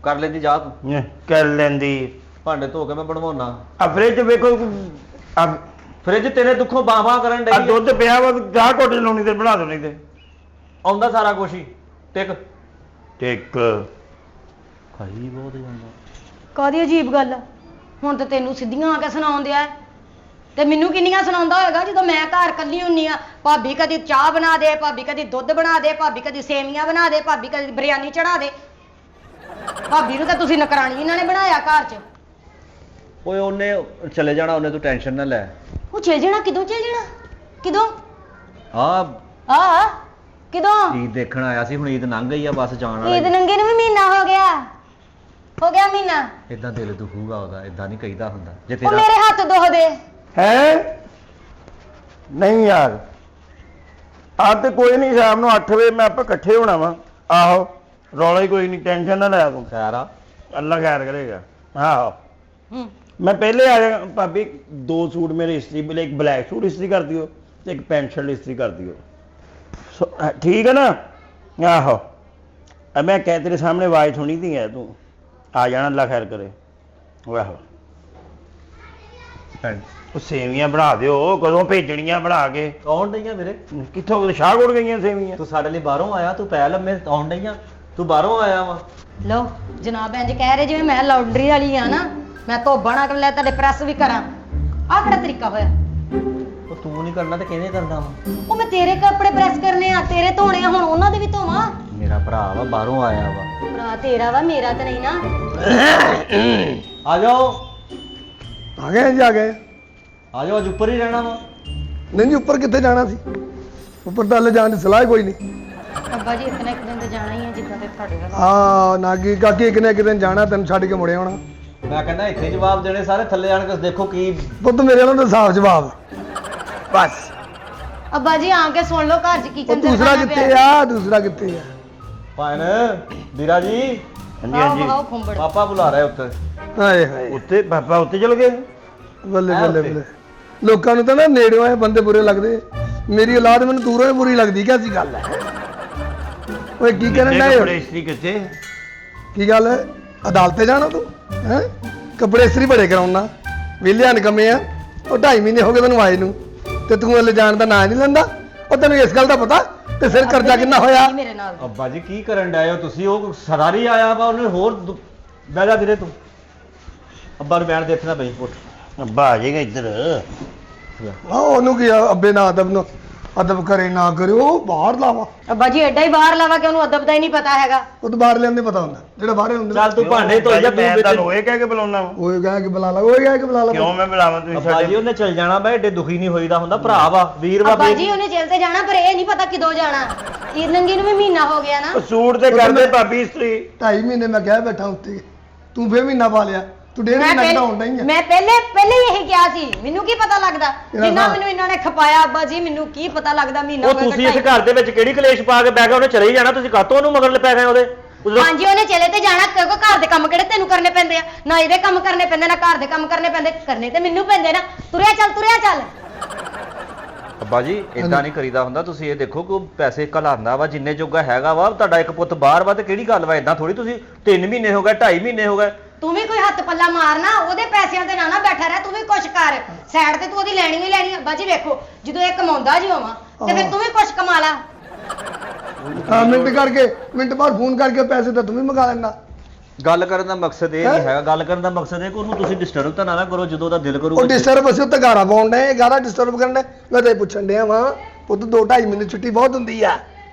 ਕਰ ਲੈਂਦੀ ਜਾ ਤੂੰ, ਕਰ ਲੈਂਦੀ। ਭਾਂਡੇ ਧੋ ਕੇ ਮੈਂ ਬਣਵਾਉਣਾ। ਆ ਫ੍ਰਿਜ ਵੇਖੋ, ਆ ਫ੍ਰਿਜ ਤੇਰੇ ਦੁੱਖੋਂ ਬਾਹਾਂ ਕਰਨ ਡਈ ਆ। ਦੁੱਧ ਪਿਆ ਵਾ, ਚਾਹ ਘੋਟ ਲਾਉਣੀ ਤੇ ਬਣਾ ਦੋ ਨਹੀਂ ਤੇ। ਆਉਂਦਾ ਸਾਰਾ ਕੁਛ ਹੀ ਟਿਕ ਟਿਕ ਖਾਈ ਬਹੁਤ ਜਾਂਦਾ। ਕਾਹਦੀ ਅਜੀਬ ਗੱਲ ਆ? ਹੁਣ ਤੇ ਤੈਨੂੰ ਸਿੱਧੀਆਂ ਆ ਕੇ ਸੁਣਾਉਣ ਦਿਆ ਤੇ ਮੈਨੂੰ ਕਿੰਨੀਆਂ ਸੁਣਾਉਂਦਾ ਹੋਏਗਾ ਜਦੋਂ ਮੈਂ ਘਰ ਕੱਲੀ ਹੁੰਨੀ ਆ। ਭਾਬੀ ਕਦੀ ਚਾਹ ਬਣਾ ਦੇ, ਭਾਬੀ ਕਦੀ ਦੁੱਧ ਬਣਾ ਦੇ, ਭਾਬੀ ਕਦੀ ਸੇਵੀਆਂ ਬਣਾ ਦੇ, ਭਾਬੀ ਕਦੀ ਬਿਰਿਆਨੀ ਚੜਾ ਦੇ। ਭਾਬੀ ਨੂੰ ਤਾਂ ਤੁਸੀਂ ਨਕਰਾਣੀ ਇਹਨਾਂ ਨੇ ਬਣਾਇਆ ਘਰ 'ਚ। ਓਏ ਉਹਨੇ ਚਲੇ ਜਾਣਾ, ਉਹਨੇ, ਤੂੰ ਟੈਨਸ਼ਨ ਨਾ ਲੈ। ਉਹ ਚਲ ਜਾਣਾ? ਕਿਦੋਂ ਚਲ ਜਾਣਾ? ਕਿਦੋਂ? ਆ ਕਿਦੋਂ? ਈਦ ਦੇਖਣ ਆਇਆ ਸੀ, ਹੁਣ ਈਦ ਲੰਘ ਗਈ ਆ, ਬਸ ਜਾਣ ਵਾਲਾ। ਈਦ ਨੰਗੇ ਨੂੰ ਵੀ ਮਹੀਨਾ ਹੋ ਗਿਆ ਮਹੀਨਾ। ਇਦਾਂ ਦਿਲ ਦੁਖੂਗਾ ਉਹਦਾ, ਇਦਾਂ ਨਹੀਂ ਕਹੀਦਾ ਹੁੰਦਾ। ਜੇ ਉਹ ਤੇਰਾ ਮੇਰੇ ਹੱਥ ਦੁਖਦੇ। ਹੈ ਨਹੀਂ ਯਾਰ, ਆ ਤੇ ਕੋਈ ਨਹੀਂ, ਸ਼ਾਮ ਨੂੰ 8 ਵਜੇ ਮੈਂ ਆਪਾਂ ਇਕੱਠੇ ਹੋਣਾ ਵਾ। ਆਹੋ ਰੌਲਾ ਹੀ ਕੋਈ ਨਹੀਂ, ਟੈਨਸ਼ਨ ਨਾ ਲੈ ਤੂੰ, ਖੈਰ ਆ। ਅੱਲਾ ਖੈਰ ਕਰੇਗਾ। ਆਹੋ ਹੂੰ ਮੈਂ ਪਹਿਲੇ ਆ ਜਾ ਭਾਬੀ। 2 ਸੂਟ ਮੇਰੇ ਇਸਤਰੀ ਬਲੇ, ਇੱਕ ਬਲੈਕ ਸੂਟ ਇਸਤਰੀ ਕਰ ਦਿਓ ਤੇ ਇੱਕ ਪੈਂਟ ਸ਼ਰਟ ਇਸਤਰੀ ਕਰ ਦਿਓ। ਠੀਕ ਹੈ ਨਾ? ਆਹੋ ਮੈਂ ਕਹਿ ਤੇਰੇ ਸਾਹਮਣੇ ਆਵਾਜ਼ ਸੁਣੀ ਤੀ ਹੈ, ਤੂੰ ਆ ਜਾਣਾ, ਅੱਲਾ ਖੈਰ ਕਰੇ। ਆਹੋ ਉਹ ਸੇਵੀਆਂ ਬਣਾ ਦਿਓ, ਕਦੋਂ ਭੇਜਣੀਆਂ ਬਣਾ ਕੇ? ਆਉਣ ਡਈਆਂ ਵੀਰੇ। ਕਿੱਥੋਂ ਸ਼ਾਹਕੋਟ ਗਈਆਂ ਸੇਵੀਆਂ? ਤੂੰ ਸਾਡੇ ਲਈ ਬਾਹਰੋਂ ਆਇਆ, ਤੂੰ ਪੈ ਲੰਮੇ। ਆਉਣ ਡਈਆਂ, ਤੂੰ ਬਾਹਰੋਂ ਆਇਆ ਵਾ। ਲਓ ਜਨਾਬ, ਇੰਜ ਕਹਿ ਰਹੇ ਜਿਵੇਂ ਮੈਂ ਲਾਉਂਡਰੀ ਵਾਲੀ ਆ ਨਾ, ਮੈਂ ਧੋਬਣਾ ਕਰ ਲੈ ਤੁਹਾਡੇ ਪ੍ਰੈਸ ਵੀ ਕਰਾਂ। ਆਹ ਕਿਹੜਾ ਤਰੀਕਾ ਹੋਇਆ? ਉਹ ਤੂੰ ਨਹੀਂ ਕਰਨਾ ਤੇ ਕਿਹਨੇ ਕਰਨਾ ਵਾ? ਉਹ ਮੈਂ ਤੇਰੇ ਕੱਪੜੇ ਪ੍ਰੈਸ ਕਰਨੇ ਆ, ਤੇਰੇ ਧੋਣੇ ਆ, ਹੁਣ ਉਹਨਾਂ ਦੇ ਵੀ ਧੋਵਾਂ। ਮੇਰਾ ਭਰਾ ਵਾ, ਬਾਹਰੋਂ ਆਇਆ ਵਾ। ਭਰਾ ਤੇਰਾ ਵਾ, ਮੇਰਾ ਤਾਂ ਨਹੀਂ ਨਾ। ਆ ਜਾਓ ਆ ਗਏ ਜੀ, ਆ ਗਏ। ਆ ਜਾਓ, ਅੱਜ ਉੱਪਰ ਹੀ ਰਹਿਣਾ ਵਾ। ਨਹੀਂ ਜੀ, ਉੱਪਰ ਕਿੱਥੇ ਜਾਣਾ ਸੀ? ਉੱਪਰ ਤਾਂ ਹਲੇ ਜਾਣ ਦੀ ਸਲਾਹ ਕੋਈ ਨਹੀਂ। ਅੱਬਾ ਜੀ ਇੱਕ ਨਾ ਇੱਕ ਦਿਨ ਤੇ ਜਾਣਾ ਹੀ ਹੈ, ਜਿੱਦਾਂ ਤੇ ਤੁਹਾਡੇ ਨਾਲ। ਹਾਂ ਨਾਗੀ ਕਾਕੀ ਇੱਕ ਨਾ ਇੱਕ ਦਿਨ ਜਾਣਾ, ਤੈਨੂੰ ਛੱਡ ਕੇ ਮੁੜੇ ਆਉਣਾ। ਮੈਂ ਕਹਿੰਦਾ ਇੱਥੇ ਜਵਾਬ ਦੇਣੇ ਸਾਰੇ, ਥੱਲੇ ਆਣ ਕੇ ਦੇਖੋ ਕੀ। ਪੁੱਤ ਮੇਰੇ ਵੱਲੋਂ ਤਾਂ ਸਾਫ਼ ਜਵਾਬ ਬਸ। ਅੱਬਾ ਜੀ ਆ ਕੇ ਸੁਣ ਲਓ, ਘਰ 'ਚ ਉਹ ਕਿਚਨ ਦੂਸਰਾ ਕਿੱਥੇ ਆ? ਦੂਸਰਾ ਕਿੱਥੇ ਆ? ਭਾਣ ਵੀਰਾ ਜੀ, ਹਾਂਜੀ ਹਾਂਜੀ। ਆਓ ਖੁੰਬੜ। ਪਾਪਾ ਬੁਲਾ ਰਹੇ ਉੱਤੇ। ਹਾਏ ਹਾਏ, ਉੱਤੇ ਪਾਪਾ ਉੱਤੇ ਚਲ ਗਏ। ਬੱਲੇ ਬੱਲੇ ਬੱਲੇ। ਲੋਕਾਂ ਨੂੰ ਤਾਂ ਨਾ ਨੇੜਿਓਂ ਆਏ ਬੰਦੇ ਬੁਰੇ ਲੱਗਦੇ, ਮੇਰੀ ਔਲਾਦ ਮੈਨੂੰ ਦੂਰੋਂ ਹੀ ਬੁਰੀ ਲੱਗਦੀ। ਕਿਆ ਸੀ ਗੱਲ ਹੈ? ਓਏ ਕੀ ਕਰਨ ਡਏ ਹੋ? ਕੱਪੜੇ ਇਸਤਰੀ ਕਿੱਥੇ? ਕੀ ਗੱਲ ਹੈ? ਅਦਾਲਤੇ ਜਾਣਾ ਤੂੰ? ਹੈ ਕੱਪੜੇ ਇਸਤਰੀ ਬੜੇ ਕਰਾਉਣਾ, ਵਿਹਲਿਆਂ ਨਿਕੰਮੇ ਆ। ਉਹ 2.5 ਮਹੀਨੇ ਹੋ ਗਏ ਤੈਨੂੰ ਆਏ ਨੂੰ, ਤੇ ਤੂੰ ਹਲੇ ਜਾਣ ਦਾ ਨਾਂ ਨਹੀਂ ਲੈਂਦਾ। ਉਹ ਤੈਨੂੰ ਇਸ ਗੱਲ ਦਾ ਪਤਾ ਤੇ ਸਿਰ ਕਰਜ਼ਾ ਕਿੰਨਾ ਹੋਇਆ? ਮੇਰੇ ਨਾਲ ਅੱਬਾ ਜੀ ਕੀ ਕਰਨ ਡਏ ਹੋ ਤੁਸੀਂ? ਉਹ ਸਦਾਰੀ ਆਇਆ ਵਾ, ਉਹਨੇ ਹੋਰ ਬਹਿ ਜਾ ਵੀਰੇ ਤੂੰ। ਅੱਬਾ ਨੂੰ ਬੈਠ ਦੇਖਣਾ ਪਈ ਉੱਠ। ਅੱਬਾ ਆ ਜਾਏਗਾ ਇੱਧਰ। ਉਹਨੂੰ ਕੀ ਆ, ਅੱਬੇ ਨਾ ਅਦਬ ਨੂੰ ਅਦਬ ਕਰੇ ਨਾ ਕਰੇ ਉਹ ਬਾਹਰ ਲਾਵਾ ਅੱਬਾ ਜੀ ਐਡਾ ਹੀ ਬਾਹਰ ਲਾਵਾ ਕਿ ਉਹਨੂੰ ਅਦਬ ਦਾ ਹੀ ਨਹੀਂ ਪਤਾ ਹੈਗਾ। ਉਹ ਤਾਂ ਬਾਹਰ ਲਿਆਂਦੇ ਪਤਾ ਹੁੰਦਾ ਜਿਹੜਾ ਬਾਹਰ ਹੁੰਦੇ ਚੱਲ ਤੂੰ ਭਾਂਡੇ ਧੋ ਜਾ, ਤੂੰ ਮੈਂ ਵਿੱਚ ਤੁਹਾਨੂੰ ਇਹ ਕਹਿ ਕੇ ਬੁਲਾਉਣਾ ਵਾ ਉਹ ਕਹਿ ਕੇ ਬੁਲਾ ਲਾ ਉਹ ਕਹਿ ਕੇ ਬੁਲਾ ਲਾ ਕਿਉਂ ਮੈਂ ਬੁਲਾਵਾਂ ਤੁਸੀਂ ਅੱਬਾ ਜੀ ਸਾਡੇ ਉਹਨੇ ਚੱਲ ਜਾਣਾ ਬਈ, ਐਡੇ ਦੁਖੀ ਨਹੀਂ ਹੋਈਦਾ ਹੁੰਦਾ, ਭਰਾ ਵਾ ਵੀਰ ਵਾ। ਅੱਬਾ ਜੀ ਉਹਨੇ ਜੇਲ੍ਹ ਤੇ ਜਾਣਾ ਪਰ ਇਹ ਨਹੀਂ ਪਤਾ ਕਿਦੋਂ ਜਾਣਾ। ਈਰ ਨੰਗੀ ਨੂੰ ਵੀ ਮਹੀਨਾ ਹੋ ਗਿਆ ਨਾ। ਉਹ ਸੂਟ ਤੇ ਕਰਦੇ ਭਾਬੀ ਇਸਤਰੀ 2.5 ਮਹੀਨੇ ਮੈਂ ਕਹਿ ਬੈਠਾ ਉੱਤੇ ਤੂੰ ਫੇਰ ਮਹੀਨਾ ਪਾ ਲਿਆ ਤੂੰ 1.5 ਮਹੀਨਾ ਕਿਦਾਂ ਹੁੰਦਾ ਹੀ ਆ ਮੈਂ ਪਹਿਲੇ ਹੀ ਇਹ ਕਿਹਾ ਸੀ, ਮੈਨੂੰ ਕੀ ਪਤਾ ਲੱਗਦਾ ਜਿੰਨਾ ਮੈਨੂੰ ਇਹਨਾਂ ਨੇ ਖਪਾਇਆ। ਅੱਬਾ ਜੀ ਮੈਨੂੰ ਕੀ ਪਤਾ ਲੱਗਦਾ ਮਹੀਨਾ ਉਹ ਤੁਸੀਂ ਇਸ ਘਰ ਦੇ ਵਿੱਚ ਕਿਹੜੀ ਕਲੇਸ਼ ਪਾ ਕੇ ਬਹਿ ਗਏ, ਉਹਨੇ ਚਲੇ ਹੀ ਜਾਣਾ, ਤੁਸੀਂ ਕਾਹਤੋਂ ਉਹਨੂੰ ਮਗਰ ਪੈ ਗਏ ਉਹਦੇ? ਹਾਂਜੀ ਉਹਨੇ ਚਲੇ ਤੇ ਜਾਣਾ ਕਿਉਂਕਿ ਘਰ ਦੇ ਕੰਮ ਕਿਹੜੇ ਤੈਨੂੰ ਕਰਨੇ ਪੈਂਦੇ ਆ? ਨਾ ਇਹਦੇ ਕੰਮ ਕਰਨੇ ਪੈਂਦੇ ਨਾ ਘਰ ਦੇ ਕੰਮ ਕਰਨੇ ਪੈਂਦੇ, ਕਰਨੇ ਤੇ ਮੈਨੂੰ ਪੈਂਦੇ ਨਾ। ਤੁਰਿਆ ਚੱਲ। ਅੱਬਾ ਜੀ ਇਦਾਂ ਨਹੀਂ ਕਰੀਦਾ ਹੁੰਦਾ, ਤੁਸੀਂ ਇਹ ਦੇਖੋ ਕਿ ਉਹ ਪੈਸੇ ਘਲਾਉਂਦਾ ਵਾ ਜਿੰਨੇ ਜੋਗਾ ਹੈਗਾ ਵਾ। ਤੁਹਾਡਾ ਇੱਕ ਪੁੱਤ ਬਾਹਰ ਵਾ ਤੇ ਕਿਹੜੀ ਗੱਲ ਵਾ? ਇਦਾਂ ਥੋੜੀ ਤੁਸੀਂ 3 ਮਹੀਨੇ ਹੋ ਗਏ 2.5 ਮਹੀਨੇ ਹੋ ਗਏ। ਤੂੰ ਵੀ ਕੋਈ ਹੱਥ ਪੱਲਾ ਮਾਰਨਾ, ਉਹਦੇ ਪੈਸਿਆਂ ਤੇ ਨਾ ਬੈਠਾ ਰਹਿ, ਤੂੰ ਵੀ ਕੁਛ ਕਰ ਸਾਈਡ ਤੇ, ਤੂੰ ਉਹਦੀ ਲੈਣੀ ਵੀ ਲੈਣੀ। ਅੱਬਾ ਜੀ ਵੇਖੋ ਜਦੋਂ ਇਹ ਕਮਾਉਂਦਾ ਜੀ ਹੋਵਾਂ ਤੇ ਫਿਰ ਤੂੰ ਵੀ ਕੁਛ ਕਮਾ ਲਾ। ਮਿੰਟ ਬਾਅਦ ਫੋਨ ਕਰਕੇ ਪੈਸੇ ਤਾਂ ਤੂੰ ਵੀ ਮੰਗਾ ਲੈਂਦਾ। ਗੱਲ ਕਰਨ ਦਾ ਮਕਸਦ ਇਹ ਨਹੀਂ ਹੈਗਾ, ਗੱਲ ਕਰਨ ਦਾ ਮਕਸਦ ਹੈ ਕਿ ਉਹਨੂੰ ਤੁਸੀਂ ਡਿਸਟਰਬ ਤਾਂ ਨਾ ਕਰੋ ਜਦੋਂ ਉਹਦਾ ਦਿਲ ਕਰੂਗਾ। ਉਹ ਡਿਸਟਰਬ ਅਸੀਂ ਉੱਤੇ ਗਾਰਾ ਪਾਉਣ ਡਏ ਗਾਰਾ ਡਿਸਟਰਬ ਕਰਨ ਡਏ। ਮੈਂ ਤੇ ਪੁੱਛਣ ਡਿਆ ਵਾਂ ਪੁੱਤ 2-2.5 ਮਹੀਨੇ ਛੁੱਟੀ ਬਹੁਤ ਹੁੰਦੀ ਆ।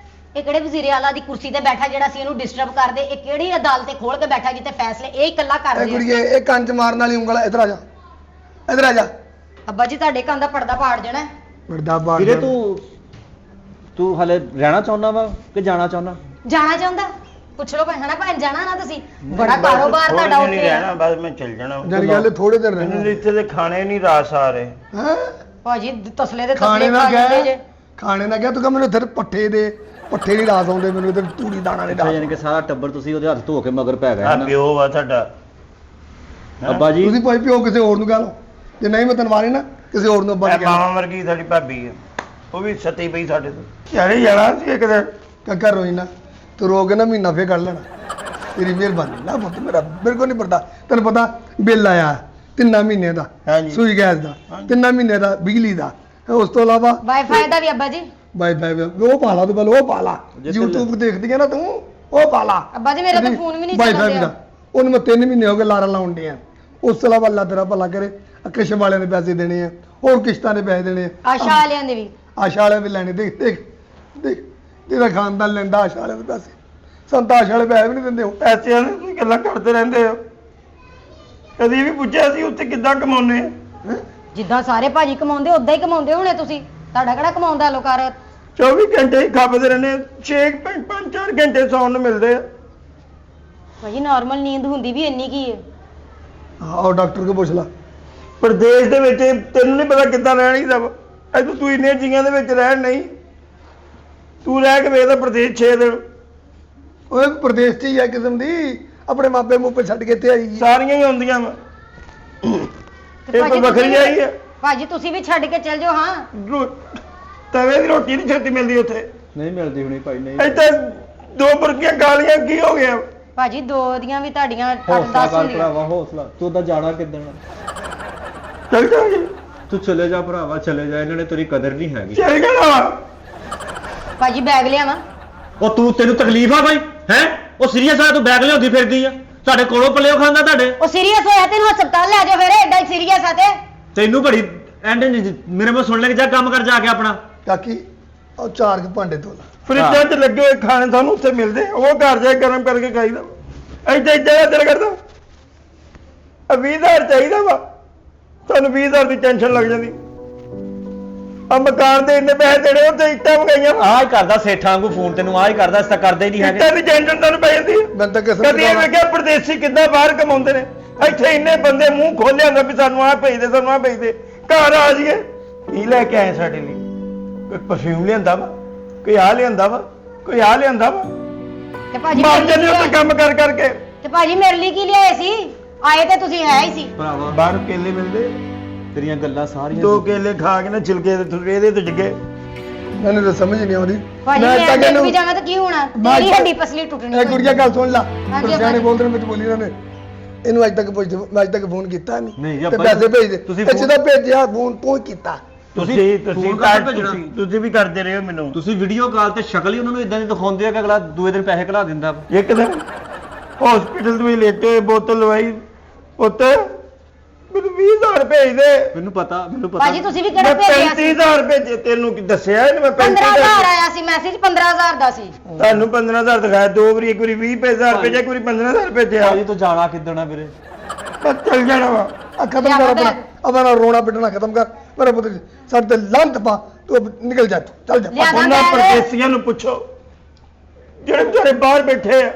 ਇਹ ਕਿਹੜੇ ਵਜ਼ੀਰੇ ਆਲਾ ਦੀ ਕੁਰਸੀ ਤੇ ਬੈਠਾ ਜਿਹੜਾ ਸੀ ਇਹਨੂੰ ਡਿਸਟਰਬ ਕਰਦੇ? ਇਹ ਕਿਹੜੀ ਅਦਾਲਤ ਤੇ ਖੋਲ ਕੇ ਬੈਠਾ ਜਿੱਥੇ ਫੈਸਲੇ ਇਹ ਇਕੱਲਾ ਕਰ ਇਹ ਰਿਹਾ? ਕੁੜੀਏ ਇਹ ਕੰਨ ਚ ਮਾਰਨ ਵਾਲੀ ਉਂਗਲ ਇੱਧਰ ਆ ਜਾ ਅੱਬਾ ਜੀ ਤੁਹਾਡੇ ਕੰਨ ਦਾ ਪਰਦਾ ਪਾੜ ਜਾਣਾ। ਵੱਡਾ ਬਾੜ ਵੀਰੇ ਤੂੰ ਹਲੇ ਰਹਿਣਾ ਚਾਹੁੰਦਾ ਵਾ ਕਿ ਜਾਣਾ ਚਾਹੁੰਦਾ? ਜਾਣਾ ਚਾਹੁੰਦਾ? ਪੁੱਛ ਲਓ ਭੈਣਾ ਭੈਣ, ਜਾਣਾ ਨਾ ਤੁਸੀਂ? ਬੜਾ ਕਾਰੋਬਾਰ ਤੁਹਾਡਾ ਥੋੜ੍ਹੇ ਦਿਨ ਹੀ ਉੱਥੇ ਰਹਿਣਾ, ਬਸ ਮੈਂ ਚੱਲ ਜਾਣਾ। ਜਾਨੀ ਗੱਲ ਥੋੜੇ ਦਿਨ ਮੈਨੂੰ ਰਹਿਣਾ ਇੱਥੇ ਦੇ ਖਾਣੇ ਨਹੀਂ ਰਾਸ ਆ ਰਹੇ। ਹੈ ਭਾਜੀ ਤਸਲੇ ਦੇ ਖਾਣੇ ਤਸਲੇ ਨਾ ਖਾ ਜਾਂਦੇ ਕਹਿ ਜੇ। ਖਾਣੇ ਨਾ ਕਹਿ ਤੂੰ ਕਹ ਮੈਨੂੰ ਇੱਧਰ ਪੱਠੇ ਨਹੀਂ ਰਾਸ ਆਉਂਦੇ ਮੈਨੂੰ ਇੱਧਰ ਤੂੜੀ ਦਾਣਾ ਨਹੀਂ ਯਾਨੀ ਰਾਸ ਕਿ ਸਾਰਾ ਟੱਬਰ ਤੁਸੀਂ ਉਹਦੇ ਹੱਥ ਧੋ ਕੇ ਮਗਰ ਪੈ ਗਏ ਆ ਨਾ। ਪਿਓ ਵਾ ਤੁਹਾਡਾ। ਅੱਬਾ ਜੀ ਤੁਸੀਂ ਭਾਈ ਪਿਓ ਕਿਸੇ ਹੋਰ ਨੂੰ ਕਹਿ ਲਓ ਜੇ ਨਹੀਂ ਮੈਂ ਤਨਵਾਰੇ ਨਾ ਕਿਸੇ ਹੋਰ ਨੂੰ ਅੱਬਾ ਇਹ ਨੇ ਕਹਿਣਾ ਮਾਮਾ ਵਰਗੀ ਸਾਡੀ ਭਾਬੀ ਆ, ਉਹ ਵੀ ਸੱਤੀ ਪਈ ਸਾਡੇ ਤੋਂ। ਚਲੇ ਜਾਣਾ ਸੀ ਇੱਕ ਦਿਨ। ਕੱਕਾ ਰੋਈ ਨਾ ਤੂੰ ਰੋ ਕੇ ਨਾ ਮਹੀਨਾ ਫੇਰ ਕੱਢ ਲੈਣਾ ਤੇਰੀ ਮਿਹਰਬਾਨੀ ਨਾ ਪੁੱਤ ਮੇਰਾ ਮੇਰੇ ਕੋਲ ਨਹੀਂ ਪੜਦਾ ਤੈਨੂੰ ਪਤਾ ਬਿੱਲ ਆਇਆ 3 ਮਹੀਨੇ ਦਾ ਹਾਂਜੀ। ਸੂਈ ਗੈਸ ਦਾ 3 ਮਹੀਨੇ ਦਾ ਬਿਜਲੀ ਦਾ ਉਸ ਤੋਂ ਇਲਾਵਾ ਵਾਈਫਾਈ ਦਾ ਵੀ ਅੱਬਾ ਜੀ। ਬਾਈ ਉਹ ਪਾਲਾ ਤੂੰ ਪਹਿਲਾਂ ਉਹ ਪਾਲਾ YouTube ਦੇਖਦੀ ਹੈ ਨਾ ਤੂੰ ਉਹ ਪਾਲਾ ਅੱਬਾ ਜੀ ਮੇਰਾ ਤਾਂ ਫੋਨ ਵੀ ਨਹੀਂ ਚੱਲਦਾ। ਉਹਨੂੰ ਮੈਂ 3 ਮਹੀਨੇ ਹੋ ਗਏ ਲਾਰਾ ਲਾਉਣ ਡਿਆ। ਉਸ ਤੋਂ ਇਲਾਵਾ ਅੱਲਾ ਤੇਰਾ ਭਲਾ ਕਰੇ ਕਿਸ਼ਤ ਵਾਲਿਆਂ ਦੇ ਪੈਸੇ ਦੇਣੇ ਆ ਹੋਰ ਕਿਸ਼ਤਾਂ ਦੇ ਪੈਸੇ ਦੇਣੇ ਆ ਆਸ਼ਾ ਵਾਲਿਆਂ ਦੇ ਵੀ। ਆਸ਼ਾ ਵਾਲਿਆਂ ਦੇ ਲੈਣੇ ਦੇਖ ਤੇਰਾ ਖਾਨਦਾਨ ਲੈਂਦਾ ਆਸ਼ਾ ਵਾਲਿਆਂ ਦੇ ਪੈਸੇ ਸੰਤ ਆਸ਼ਾ ਵਾਲੇ ਪੈਸੇ ਵੀ ਨਹੀਂ ਦਿੰਦੇ ਹੋ ਪੈਸਿਆਂ ਨੂੰ ਤੁਸੀਂ ਗੱਲਾਂ ਕਰਦੇ ਰਹਿੰਦੇ ਹੋ। ਕਦੀ ਵੀ ਪੁੱਛਿਆ ਸੀ ਉੱਥੇ ਕਿੱਦਾਂ ਕਮਾਉਂਦੇ ਆ? ਜਿੱਦਾਂ ਸਾਰੇ ਭਾਜੀ ਕਮਾਉਂਦੇ ਉਦਾਂ ਹੀ ਕਮਾਉਂਦੇ ਹੋਣੇ ਤੁਸੀਂ। ਤੁਹਾਡਾ ਕਿਹੜਾ ਕਮਾਉਂਦਾ ਲੋਕਾਰ? 24 ਘੰਟੇ ਹੀ ਖਾਪਦੇ ਰਹਿੰਦੇ 5-4 ਘੰਟੇ ਸੌਣ ਨੂੰ ਮਿਲਦੇ ਆ। ਭਾਜੀ ਨਾਰਮਲ ਨੀਂਦ ਹੁੰਦੀ ਵੀ ਇੰਨੀ ਕੀ ਹੈ? ਆਓ ਡਾਕਟਰ ਕੋ ਪੁੱਛ ਲਾ ਪ੍ਰਦੇਸ਼ ਦੇ ਵਿੱਚ ਤੈਨੂੰ ਨਹੀਂ ਪਤਾ ਕਿੱਦਾਂ ਰਹਿਣਾ ਵਾ। ਐਦੋਂ ਤੂੰ ਇੰਨੇ ਜੀਆਂ ਦੇ ਵਿੱਚ ਰਹਿਣ ਨਹੀਂ, ਤੂੰ ਰਹਿ ਕੇ ਵੇਖਦਾ ਪ੍ਰਦੇਸ਼ 6 ਦਿਨ। ਓਏ ਪ੍ਰਦੇਸ਼ 'ਚ ਹੀ ਆ ਕਿਸਮ ਦੀ ਆਪਣੇ ਮਾਪੇ ਮੂਪੇ ਛੱਡ ਕੇ ਇੱਥੇ ਆਈ ਸਾਰੀਆਂ ਹੀ ਆਉਂਦੀਆਂ ਵਾ, ਇਹ ਕੋਈ ਵੱਖਰੀ ਆਈ ਹੈ। ਭਾਜੀ ਤੁਸੀਂ ਵੀ ਛੱਡ ਕੇ ਚੱਲ ਜਾਓ। ਹਾਂ ਤਵੇ ਦੀ ਰੋਟੀ ਨਹੀਂ ਛੇਤੀ ਮਿਲਦੀ ਉੱਥੇ। ਨਹੀਂ ਮਿਲਦੀ ਹੁਣੀ ਭਾਈ ਨਹੀਂ। ਇੱਥੇ 2 ਬੁਰਕੀਆਂ ਗਾਲੀਆਂ ਕੀ ਹੋ ਗਿਆ? ਭਾਜੀ 2 ਦੀਆਂ ਵੀ ਤੁਹਾਡੀਆਂ 8-10 ਹੌਸਲਾ ਕਰ ਹੁੰਦੀਆਂ। ਭਰਾਵਾ ਹੌਸਲਾ, ਤੂੰ ਤਾਂ ਜਾਣਾ ਕਿੱਦਣ? ਚੱਲ ਜਾਗੇ, ਤੂੰ ਚਲੇ ਜਾ ਭਰਾਵਾ ਚਲੇ ਜਾ, ਇਹਨਾਂ ਨੇ ਤੇਰੀ ਕਦਰ ਨਹੀਂ ਹੈਗੀ। ਚੱਲ ਜਾਣਾ। ਭਾਜੀ ਬੈਗ ਲਿਆਵਾਂ? ਉਹ ਤੈਨੂੰ ਤਕਲੀਫ ਆ ਬਾਈ ਹੈ? ਉਹ ਸੀਰੀਅਸ ਆ, ਤੂੰ ਬੈਗ ਲਿਆਉਂਦੀ ਫਿਰਦੀ ਆ, ਸਾਡੇ ਕੋਲੋਂ ਪਲਿਓ ਖਾਂਦਾ ਤੁਹਾਡੇ। ਉਹ ਸੀਰੀਅਸ ਹੋਇਆ ਤੈਨੂੰ ਹਸਪਤਾਲ ਲੈ ਜਾਓ ਫਿਰ, ਐਡਾ ਸੀਰੀਅਸ ਆ ਤੇ। ਤੈਨੂੰ ਬੜੀ ਐਂਡ ਮੇਰੇ ਮੂੰਹ ਸੁਣ ਲੈ ਕੇ ਜਾ ਕੰਮ ਕਰ ਜਾ ਕੇ ਆਪਣਾ। ਕਾਕੀ ਉਹ 4 ਭਾਂਡੇ ਧੋ ਲਾ ਫਰਿੱਜਾਂ 'ਚ ਲੱਗੇ ਹੋਏ ਖਾਣੇ ਸਾਨੂੰ ਉੱਥੇ ਮਿਲਦੇ, ਉਹ ਘਰ ਜਾ ਕੇ ਗਰਮ ਕਰਕੇ ਖਾਈਦਾ। ਇੱਥੇ ਦਿਲ ਕਰਦਾ 20,000 ਚਾਹੀਦਾ ਵਾ, ਤੁਹਾਨੂੰ 20,000 ਦੀ ਟੈਨਸ਼ਨ ਲੱਗ ਜਾਂਦੀ। ਆ ਮਕਾਨ ਦੇ ਇੰਨੇ ਪੈਸੇ ਦੇਣੇ, ਉੱਥੇ ਇੱਟਾਂ ਮੰਗਾਈਆਂ। ਆਹ ਹੀ ਕਰਦਾ ਸੇਠਾਂ ਵਾਂਗੂ ਫੋਨ ਤੈਨੂੰ, ਆਹ ਹੀ ਕਰਦਾ, ਇਸ ਤਾਂ ਕਰਦੇ ਹੀ ਨਹੀਂ ਹੈਗੇ। ਇੱਟਾਂ ਦੀ ਟੈਨਸ਼ਨ ਤੁਹਾਨੂੰ ਪੈ ਜਾਂਦੀ ਹੈ। ਮੈਂ ਤਾਂ ਕਿਸਮ ਕਦੀ ਇਹ ਵੇਖਿਆ ਪਰਦੇਸੀ ਕਿੱਦਾਂ ਬਾਹਰ ਕਮਾਉਂਦੇ ਨੇ? ਇੱਥੇ ਇੰਨੇ ਬੰਦੇ ਮੂੰਹ ਖੋਲਿਆ ਹੁੰਦਾ ਵੀ ਸਾਨੂੰ ਆਹ ਭੇਜਦੇ, ਸਾਨੂੰ ਆਹ ਭੇਜਦੇ। ਘਰ ਆ ਜਾਈਏ ਕੀ ਲੈ ਕੇ ਆਏ ਸਾਡੇ ਲਈ? ਕੋਈ ਪਰਫਿਊਮ ਲਿਆਂਦਾ ਵਾ, ਕੋਈ ਆਹ ਲਿਆਂਦਾ ਵਾ, ਕੋਈ ਆਹ ਲਿਆਂਦਾ ਵਾ। ਤੇ ਭਾਜੀ ਮਰ ਜਾਂਦੇ ਉੱਤੇ ਕੰਮ ਕਰ ਕਰਕੇ। ਤੇ ਭਾਜੀ ਮੇਰੇ ਲਈ ਕੀ ਲਿਆਏ ਸੀ? ਆਏ ਤੇ ਤੁਸੀਂ ਹੈ ਹੀ ਸੀ। ਭਰਾਵਾ ਬਾਹਰ ਕੇਲੇ ਮਿਲਦੇ, ਤੇਰੀਆਂ ਗੱਲਾਂ ਸਾਰੀਆਂ 2 ਕੇਲੇ ਖਾ ਕੇ ਨਾ ਛਿਲਕੇ ਦੇ ਇਹਦੇ ਤੋਂ ਡਿੱਗੇ। ਮੈਨੂੰ ਤਾਂ ਸਮਝ ਨਹੀਂ ਆਉਂਦੀ ਭਾਜੀ ਮੈਂ ਡਿੱਗ ਵੀ ਜਾਵਾਂ ਤਾਂ ਕੀ ਹੋਣਾ? ਤੇਰੀ ਹੱਡੀ ਪਸਲੀ ਟੁੱਟਣੀ। ਇਹ ਕੁੜੀਆਂ ਗੱਲ ਸੁਣ ਲਾ ਹਾਂਜੀ, ਸਿਆਣੇ ਬੋਲਦੇ ਨੇ ਵਿੱਚ ਬੋਲੀ ਇਹਨਾਂ ਨੇ ਇਹਨੂੰ ਅੱਜ ਤੱਕ ਪੁੱਛਦੇ ਮੈਂ ਅੱਜ ਤੱਕ ਫੋਨ ਕੀਤਾ ਨਹੀਂ ਨਹੀਂ ਜੀ, ਤੇ ਆਪਾਂ- ਪੈਸੇ ਭੇਜ ਦੇ ਤੁਸੀਂ ਤੁਸੀਂ ਤਾਂ ਭੇਜਿਆ ਫੋਨ ਤੂੰ ਹੀ ਕੀਤਾ ਤੁਸੀਂ ਫੋਨ ਕਰਕੇ ਭੇਜਣਾ। ਤੁਸੀਂ ਵੀ ਕਰਦੇ ਰਹੇ ਹੋ ਮੈਨੂੰ। ਤੁਸੀਂ ਵੀਡੀਓ ਕਾਲ ਤੇ ਸ਼ਕਲ ਹੀ ਉਹਨਾਂ ਨੂੰ ਇਦਾਂ ਦੀ ਦਿਖਾਉਂਦੇ ਆ ਕਿ ਅਗਲਾ ਦੂਏ ਦਿਨ ਪੈਸੇ ਘਲਾ ਦਿੰਦਾ ਵਾ। ਇੱਕ ਦਿਨ ਹਸਪੀਟਲ ਤੋਂ ਹੀ ਲੇਟੇ, ਬੋਤਲ ਲਵਾਈ, ਉੱਤੇ ਮੈਨੂੰ 20000 ਭੇਜ ਦੇ। ਮੈਨੂੰ ਪਤਾ ਭਾਜੀ ਤੁਸੀਂ ਵੀ ਮੈਂ ਕਿਹੜਾ ਭੇਜਿਆ ਸੀ 35000 ਭੇਜੇ, ਤੈਨੂੰ ਕੀ ਦੱਸਿਆ ਇਹਨੇ? ਮੈਂ 15000 ਆਇਆ ਸੀ ਮੈਸੇਜ 15000 ਦਾ ਸੀ। ਤੁਹਾਨੂੰ 15000 ਦਿਖਾਇਆ, ਦੋ ਵਾਰੀ, ਇੱਕ ਵਾਰੀ 20000 ਭੇਜਿਆ, ਇੱਕ ਵਾਰੀ 15000 ਭੇਜਿਆ। ਭਾਜੀ ਤੂੰ ਜਾਣਾ ਕਿੱਦਣ ਆ ਵੀਰੇ? ਮੈਂ ਚੱਲ ਜਾਣਾ ਵਾ। ਆ ਖਤਮ ਕਰ ਆਪਣਾ ਆਪਣਾ ਰੋਣਾ ਪਿੱਟਣਾ ਖਤਮ ਕਰ। ਮੇਰਾ ਪੁੱਤ ਸਾਡੇ ਤੇ ਲਾਂਤ ਪਾ, ਤੂੰ ਨਿਕਲ ਜਾ, ਤੂੰ ਚੱਲ ਜਾ। ਲਿਆ ਉਹਨਾਂ ਪਰਦੇਸੀਆਂ ਨੂੰ ਪੁੱਛੋ ਜਿਹੜੇ ਵਿਚਾਰੇ ਬਾਹਰ ਬੈਠੇ ਆ,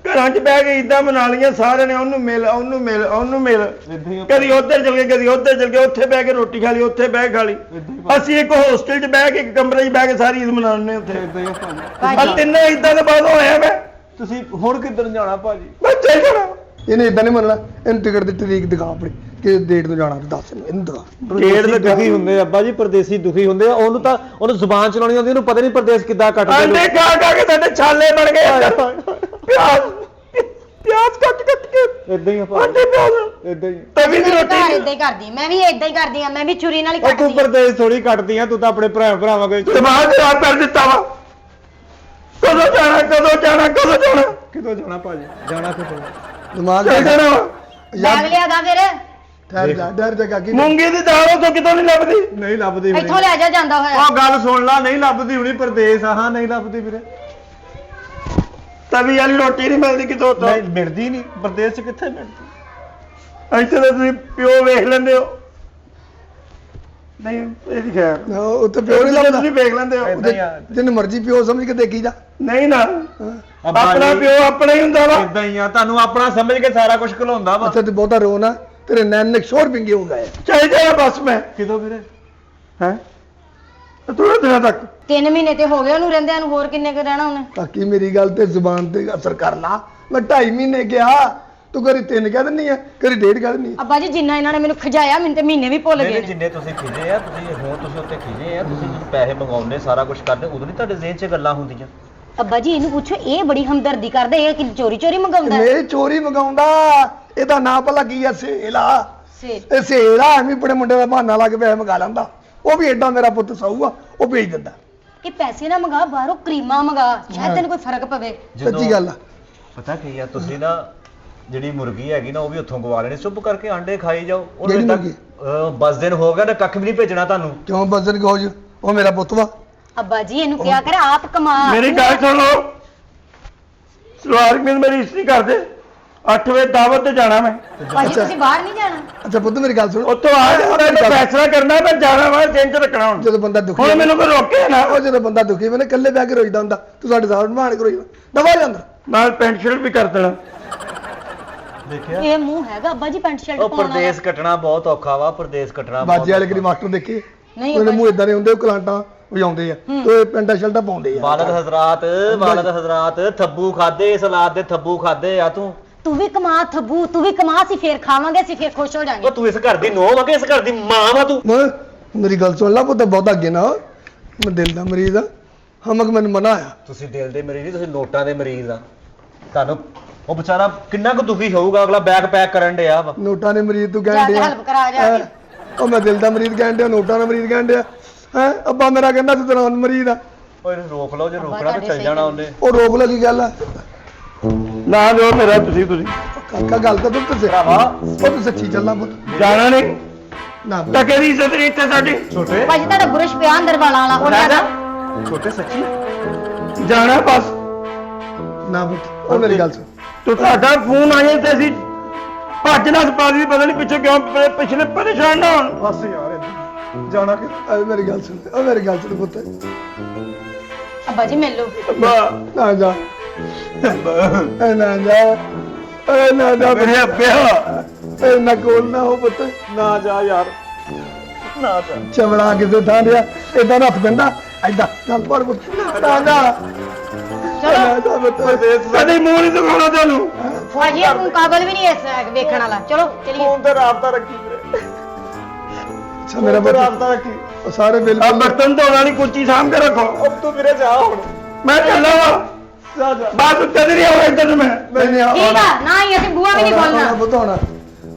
ਘਰਾਂ 'ਚ ਬਹਿ ਕੇ ਈਦਾਂ ਮਨਾ ਲਈਆਂ ਸਾਰਿਆਂ ਨੇ, ਉਹਨੂੰ ਮਿਲ, ਉਹਨੂੰ ਮਿਲ, ਉਹਨੂੰ ਮਿਲ, ਕਦੀ ਉੱਧਰ ਚਲ ਗਏ, ਕਦੀ ਉੱਧਰ ਚਲ ਗਏ, ਉੱਥੇ ਬਹਿ ਕੇ ਰੋਟੀ ਖਾ ਲਈ, ਉੱਥੇ ਬਹਿ ਕੇ ਖਾ ਲਈ। ਅਸੀਂ ਇੱਕ ਹੋਸਟਲ 'ਚ ਬਹਿ ਕੇ, ਇੱਕ ਕਮਰੇ 'ਚ ਬਹਿ ਕੇ ਸਾਰੀ ਈਦ ਮਨਾਉਂਦੇ ਉੱਥੇ। ਆ ਤਿੰਨੇ ਈਦਾਂ ਦੇ ਬਾਅਦ ਹੋਇਆ ਮੈਂ। ਤੁਸੀਂ ਹੁਣ ਕਿੱਦਣ ਜਾਣਾ ਭਾਜੀ? ਮੈਂ ਚੱਲ ਜਾਣਾ। ਇਹਨੇ ਇਦਾਂ ਨਹੀਂ ਮੰਨਣਾ। ਇਹਨੂੰ ਟਿਕਟ ਦੀ ਤਰੀਕ ਦਿਖਾ ਆਪਣੀ, ਕਿ ਡੇਟ ਨੂੰ ਜਾਣਾ, ਦੱਸ ਇਹਨੂੰ ਦਿਖਾ। ਡੇਢ ਲੱਖ ਦੁਖੀ ਹੁੰਦੇ ਅੱਬਾ ਜੀ, ਪਰਦੇਸੀ ਦੁਖੀ ਹੁੰਦੇ ਆ। ਉਹਨੂੰ ਜ਼ੁਬਾਨ ਚਲਾਉਣੀ ਆਉਂਦੀ, ਉਹਨੂੰ ਪਤਾ ਨਹੀਂ ਪਰਦੇਸ ਕਿੱਦਾਂ ਕੱਟਦੇ ਆਂਡੇ ਖਾ ਖਾ ਕੇ ਸਾਡੇ ਛਾਲੇ ਬਣ ਗਏ। ਪਿਆਜ਼ ਕੱਟ ਕੇ ਇਦਾਂ ਹੀ ਆ ਆਂਡੇ ਪਿਆਜ਼ ਇਦਾਂ ਹੀ। ਤਵੀ ਦੀ ਰੋਟੀ ਇਦਾਂ ਹੀ ਕਰਦੀ, ਮੈਂ ਵੀ ਇਦਾਂ ਹੀ ਕਰਦੀ ਆ, ਮੈਂ ਵੀ ਛੁਰੀ ਨਾਲ ਹੀ ਤੂੰ ਕੱਟਦੀ ਆ। ਪਰਦੇਸ ਥੋੜੀ ਕੱਟਦੀ ਆ, ਤੂੰ ਤਾਂ ਆਪਣੇ ਭਰਾਵਾਂ ਕੋਈ ਦਿਮਾਗ ਖਰਾਬ ਕਰ ਦਿੱਤਾ ਵਾ। ਕਦੋਂ ਜਾਣਾ, ਕਦੋਂ ਜਾਣਾ, ਕਦੋਂ ਜਾਣਾ? ਕਿਦੋਂ ਜਾਣਾ ਭਾਜੀ? ਜਾਣਾ ਕਿਦੋਂ? ਦਿਮਾਗ ਚੱਲ ਜਾਣਾ ਵਾ। ਬੈਗ ਲਿਆਦਾ ਫਿਰ ਠਹਿਰ ਜਾ, ਡਰ ਜਾ ਕਾਕੀ। ਮੂੰਗੀ ਦੀ ਦਾਲ ਉਹ ਤੋਂ ਕਿਤੋਂ ਨਹੀਂ ਲੱਭਦੀ। ਨਹੀਂ ਲੱਭਦੀ ਵੀਰੇ। ਇੱਥੋਂ ਲੈ ਜਾ ਜਾਂਦਾ ਹੋਇਆ। ਉਹ ਗੱਲ ਸੁਣ ਲਾ, ਨਹੀਂ ਲੱਭਦੀ ਹੁਣੀ ਪਰਦੇਸ ਆ। ਹਾਂ ਨਹੀਂ ਲੱਭਦੀ ਵੀਰੇ, ਤਵੀ ਵਾਲੀ ਰੋਟੀ ਨਹੀਂ ਮਿਲਦੀ ਕਿਤੋਂ ਤੋਂ। ਨਹੀਂ ਮਿਲਦੀ ਨਹੀਂ ਪਰਦੇਸ ਚ, ਕਿੱਥੇ ਮਿਲਦੀ? ਇੱਥੇ ਤਾਂ ਤੁਸੀਂ ਪਿਓ ਵੇਖ ਲੈਂਦੇ ਹੋ। ਨਹੀਂ ਇਹਦੀ ਖੈਰ ਉੱਥੇ ਪਿਓ ਨਹੀਂ ਲੱਭਦਾ। ਤੁਸੀਂ ਵੇਖ ਲੈਂਦੇ ਹੋ। ਜਿੰਨ ਮਰਜ਼ੀ ਪਿਓ ਸਮਝ ਕੇ ਦੇਖੀ ਜਾ। ਨਹੀਂ ਨਾ, ਆਪਣਾ ਪਿਓ ਆਪਣਾ ਹੀ ਹੁੰਦਾ ਵਾ। ਇਦਾਂ ਹੀ ਆ, ਤੁਹਾਨੂੰ ਆਪਣਾ ਸਮਝ ਕੇ ਸਾਰਾ ਕੁਝ ਘਲਾਉਂਦਾ ਵਾ। ਅੱਛਾ ਤੂੰ ਬਹੁਤਾ ਰੋ ਨਾ, ਤੇਰੇ ਨੈਣ ਸ਼ੋਰ ਪਿੰਗੇ ਹੋ ਗਏ। ਚਾਹੇ ਜਾਣਾ ਬਸ ਮੈਂ। ਕਿਦੋਂ ਵੀਰੇ? ਹੈ ਥੋੜੇ ਦਿਨਾਂ ਤੱਕ। 3 ਮਹੀਨੇ ਤੇ ਹੋ ਗਏ ਉਹਨੂੰ ਰਹਿੰਦਿਆਂ ਨੂੰ, ਹੋਰ ਕਿੰਨੇ ਕੁ ਰਹਿਣਾ ਉਹਨੇ? ਕਾਕੀ ਮੇਰੀ ਗੱਲ ਤੇ ਜ਼ੁਬਾਨ ਤੇ ਅਸਰ ਕਰ ਲਾ। ਮੈਂ 2.5 ਮਹੀਨੇ ਕਿਹਾ, ਤੂੰ ਕਰੀ 3 ਕਹਿ ਦਿੰਨੀ ਆ, ਕਰੀ 1.5 ਕਹਿ ਦਿੰਨੀ ਆ। ਅੱਬਾ ਜੀ ਜਿੰਨਾ ਇਹਨਾਂ ਨੇ ਮੈਨੂੰ ਖਜਾਇਆ, ਮੈਨੂੰ ਤੇ ਮਹੀਨੇ ਵੀ ਭੁੱਲ ਗਏ ਨੇ। ਜਿੰਨੇ ਤੁਸੀਂ ਖਿਜੇ ਆ, ਤੁਸੀਂ ਉੱਤੇ ਖਿਜੇ ਆ, ਤੁਸੀਂ ਜਦੋਂ ਪੈਸੇ ਮੰਗਾਉਂਦੇ ਸਾਰਾ ਕੁਝ ਕਰਦੇ, ਉਦੋਂ ਨਹੀਂ ਤੁਹਾਡੇ ਜ਼ਿਹਨ 'ਚ ਗੱਲਾਂ ਹੁੰਦੀਆਂ? ਅੱਬਾ ਜੀ ਇਹਨੂੰ ਪੁੱਛੋ, ਇਹ ਬੜੀ ਹਮਦਰਦੀ ਕਰਦਾ, ਇਹ ਕਿ ਚੋਰੀ ਚੋਰੀ ਮੰਗਾਉਂਦਾ? ਇਹ ਚੋਰੀ ਮੰਗਾਉਂਦਾ। ਇਹਦਾ ਨਾਂ ਭਲਾ ਕੀ ਆ? ਸੇਲਾ। ਸੇਲ। ਇਹ ਸੇਲਾ ਐਵੇਂ ਬੜੇ ਮੁੰਡੇ ਦਾ ਬਹਾਨਾ ਲਾ ਕੇ ਪੈਸੇ ਮੰਗਾ ਲੈਂਦਾ। ਉਹ ਵੀ ਐਡਾ ਮੇਰਾ ਪੁੱਤ ਸਹੂ ਆ, ਉਹ ਭੇਜ ਦਿੰਦਾ। ਕਿ ਪੈਸੇ ਨਾ ਮੰਗਾ, ਬਾਹਰੋਂ ਕਰੀਮਾਂ ਮੰਗਾ, ਸ਼ਾਇਦ ਤੈਨੂੰ ਕੋਈ ਫਰਕ ਪਵੇ। ਸੱਚੀ ਗੱਲ ਆ। ਪਤਾ ਕੀ ਆ, ਤੁਸੀਂ ਨਾ ਜਿਹੜੀ ਮੁਰਗੀ ਹੈਗੀ ਨਾ, ਉਹ ਵੀ ਉੱਥੋਂ ਗਵਾ ਲੈਣੀ। ਚੁੱਪ ਕਰਕੇ ਆਂਡੇ ਖਾਈ ਜਾਓ। ਜਿਹੜੀ ਉਹਨੂੰ ਮੁਰਗੀ? ਬਸ ਦਿਨ ਹੋ ਗਿਆ ਨਾ, ਕੱਖ ਵੀ ਨਹੀਂ ਭੇਜਣਾ ਤੁਹਾਨੂੰ। ਕਿਉਂ ਬਜ਼ਨ ਕਹੋ ਜੀ? ਉਹ ਮੇਰਾ ਪੁੱਤ ਵਾ। ਅੱਬਾ ਜੀ ਇਹਨੂੰ ਕਿਹਾ ਕਰ, ਆਪ ਕਮਾ। ਮੇਰੀ ਗੱਲ ਸੁਣ ਲਓ, ਸਲਵਾਰ ਕਮੀਜ਼ ਮੇਰੀ ਇਸਤਰੀ ਕਰ ਦੇ। 8 ਵਜੇ ਦਾਵਤ ਤੇ ਜਾਣਾ ਮੈਂ। ਭਾਜੀ ਤੁਸੀਂ ਬਾਹਰ ਨਹੀਂ ਜਾਣਾ? ਅੱਛਾ ਪੁੱਤ ਮੇਰੀ ਗੱਲ ਸੁਣ। ਉੱਥੋਂ ਆ ਕੇ ਉਹਦਾ ਫੈਸਲਾ ਕਰਨਾ, ਮੈਂ ਜਾਣਾ ਵਾ ਚਿੰਤ ਰੱਖਣਾ ਹੁਣ। ਜਦੋਂ ਬੰਦਾ ਦੁਖੀ ਹੁਣ ਮੈਨੂੰ ਕੋਈ ਰੋਕੇ ਨਾ। ਉਹ ਜਦੋਂ ਬੰਦਾ ਦੁਖੀ ਮੈਨੇ ਇਕੱਲੇ ਬਹਿ ਕੇ ਰੋਈਦਾ ਹੁੰਦਾ, ਤੂੰ ਸਾਡੇ ਸਾਹਮਣੇ ਮਾਣ ਕੇ ਰੋਈਦਾ। ਦਵਾ ਜਾ ਅੰਦਰ। ਨਾਲ ਪੈਂਟ ਸ਼ਰਟ ਵੀ ਕਰ ਦੇਣਾ। ਦੇਖਿਆ ਇਹ ਮੂੰਹ ਹੈਗਾ ਅੱਬਾ ਜੀ ਪੈਂਟ ਸ਼ਰਟ ਉਹ ਪਾਉਣ ਵਾਲਾ? ਪਰਦੇਸ ਕੱਟਣਾ ਬਹੁਤ ਔਖਾ ਵਾ, ਪਰਦੇਸ ਕੱਟਣਾ ਬਾਜੇ ਵਾਲੇ ਕਿਹੜੀ ਮਾਸਟਰ ਦੇਖੇ? ਨਹੀਂ ਉਹਦੇ ਅੱਬਾ ਮੂੰਹ ਇਦਾਂ ਦੇ ਹੁੰਦੇ, ਉਹ ਕਲਾਂਟਾਂ ਵਜਾਉਂਦੇ ਆ ਤੇ ਪੈਂਟਾਂ ਸ਼ਰਟਾਂ ਪਾਉਂਦੇ ਆ। ਵਾਲਦ ਹਜ਼ਰਾਤ ਥੱਬੂ ਖਾਦੇ, ਸਲਾਦ ਦੇ ਥੱਬੂ ਖਾਦੇ ਆ ਤੂੰ। ਤੂੰ ਵੀ ਕਮਾ ਥੱਬੂ, ਤੂੰ ਵੀ ਕਮਾ, ਅਸੀਂ ਫੇਰ ਖਾਵਾਂਗੇ, ਅਸੀਂ ਫੇਰ ਖੁਸ਼ ਹੋ ਜਾਾਂਗੇ। ਉਹ ਤੂੰ ਇਸ ਘਰ ਦੀ ਨੂੰਹ ਵਾ ਕਿ ਇਸ ਘਰ ਦੀ ਮਾਂ ਵਾ ਤੂੰ? ਮੈਂ ਮੇਰੀ ਗੱਲ ਸੁਣ ਲਾ ਪੁੱਤ, ਬਹੁਤਾ ਅੱਗੇ ਨਾ ਹੋ। ਮੈਂ ਦਿਲ ਦਾ ਮਰੀਜ਼ ਆ। ਹਮਕ ਮੈਨੂੰ ਮਨਾ ਆ। ਤੁਸੀਂ ਦਿਲ ਦੇ ਮਰੀਜ਼ ਨਹੀਂ, ਤੁਸੀਂ ਨੋਟਾਂ ਦੇ ਮਰੀਜ਼ ਆ। ਤੁਹਾਨੂੰ ਉਹ ਵਿਚਾਰਾ ਕਿੰਨਾ ਕੁ ਦੁਖੀ ਹੋਊਗਾ, ਅਗਲਾ ਬੈਗ ਪੈਕ ਕਰਨ ਡਿਆ ਵਾ। ਨੋਟਾਂ ਦੇ ਮਰੀਜ਼ ਤੂੰ ਜਾ ਕਹਿਣ ਕੇ ਡਿਆ। help ਕਰਾ ਜਾ ਕੇ। ਉਹ ਮੈਂ ਦਿਲ ਦਾ ਮਰੀਜ਼ ਕਹਿਣ ਡਿਆ, ਨੋਟਾਂ ਦਾ ਮਰੀਜ਼ ਕਹਿਣ ਡਿਆ। ਹੈ ਅੱਬਾ ਮੇਰਾ ਕਹਿੰਦਾ ਤੂੰ ਤੇਰਾ ਮਰੀਜ਼ ਆ। ਓਏ ਰੋਕ ਲਓ, ਜੇ ਰੋਕਣਾ ਤੇ ਚੱਲ ਜਾਣਾ ਉਹਨੇ। ਉਹ ਰੋਕ ਲੈ ਕੀ ਗੱਲ ਆ? ਨਾ ਜੋ ਮੇਰਾ ਤੁਸੀਂ ਕਾਕਾ ਗੱਲ ਤਾਂ ਤੂੰ ਦੱਸੇ। ਭਰਾਵਾ। ਉਹ ਤੂੰ ਸੱਚੀ ਚੱਲਣਾ ਪੁੱਤ। ਜਾਣਾ ਨਹੀਂ। ਨਾ ਤਾਂ ਕਿਹਦੀ ਇੱਜ਼ਤ ਨਹੀਂ ਇੱਥੇ ਸਾਡੀ। ਛੋਟੇ ਭਾਜੀ ਤੁਹਾਡਾ ਬੁਰਸ਼ ਪਿਆ ਅੰਦਰ ਵਾਲਾਂ ਵਾਲਾ, ਉਹ ਲਿਆ। ਛੋਟੇ ਸੱਚੀ ਜਾਣਾ ਬਸ। ਨਾ ਪੁੱਤ, ਉਹ ਮੇਰੀ ਗੱਲ ਸੁਣ। ਤੂੰ ਸਾਡਾ ਫੋਨ ਆਇਆ ਤੇ ਅਸੀਂ ਭੱਜ ਨਾ ਪਾ ਦੀ, ਪਤਾ ਨਹੀਂ ਪਿੱਛੇ ਕਿਉਂ ਪਿਛਲੇ ਪਰੇਸ਼ਾਨ ਨਾ ਹੋਣ। ਬਸ ਯਾਰ ਜਾਣਾ ਕਿ ਮੇਰੀ ਗੱਲ ਸੁਣ। ਉਹ ਮੇਰੀ ਗੱਲ ਸੁਣ ਪੁੱਤ। ਅੱਬਾ ਜੀ ਮਿਲ ਲਓ। ਅੱਬਾ ਨਾ ਜਾ। ਨਾ ਜਾ। ਨਾ ਜਾ ਮੇਰੇ ਅੱਬਿਆ। ਨਾ ਕੋਲ ਨਾ ਹੋ ਪੁੱਤ। ਨਾ ਜਾ ਯਾਰ, ਨਾ ਜਾ। ਚਵੜਾ ਕਿਸੇ ਥਾਂ ਦੇ ਇਦਾਂ ਹੱਥ ਪੈਂਦਾ ਐਦਾਂ ਚੱਲ ਪਰ ਪੁੱਤ। ਨਾ ਜਾ। ਚਲੋ ਕਦੇ ਮੂੰਹ ਨਹੀਂ ਦਿਖਾਉਣਾ ਤੁਹਾਨੂੰ। ਭਾਜੀ ਇਹ ਕਾਬਲ ਵੀ ਨਹੀਂ ਇਸ ਵੇਖਣ ਵਾਲਾ। ਚਲੋ ਚਲੀਏ। ਫੋਨ ਤੇ ਰਾਬਤਾ ਰੱਖੀ ਵੀਰੇ, ਅੱਛਾ ਮੇਰਾ ਪੁੱਤ। ਰਾਬਤਾ ਰੱਖੀ। ਉਹ ਸਾਰੇ ਆ ਬਿੱਲ ਬਰਤਨ ਧੋਣ ਵਾਲੀ ਕੁਰਸੀ ਸਾਂਭ ਕੇ ਰੱਖੋ। ਅਬ ਤੂੰ ਵੀਰੇ ਜਾ ਹੁਣ, ਮੈਂ ਚੱਲਾ ਵਾ। ਜਾ ਜਾ। ਬਾਅਦ ਉੱਤੇ ਨਹੀਂ ਆਉਣਾ ਇੱਧਰ ਮੈਂ। ਨਹੀਂ ਠੀਕ ਆ ਨਾ ਹੀ ਅਸੀਂ ਬੂਆ ਵੀ ਨਹੀਂ ਖੋਲਣਾ। ਪੁੱਤ ਹੋਣਾ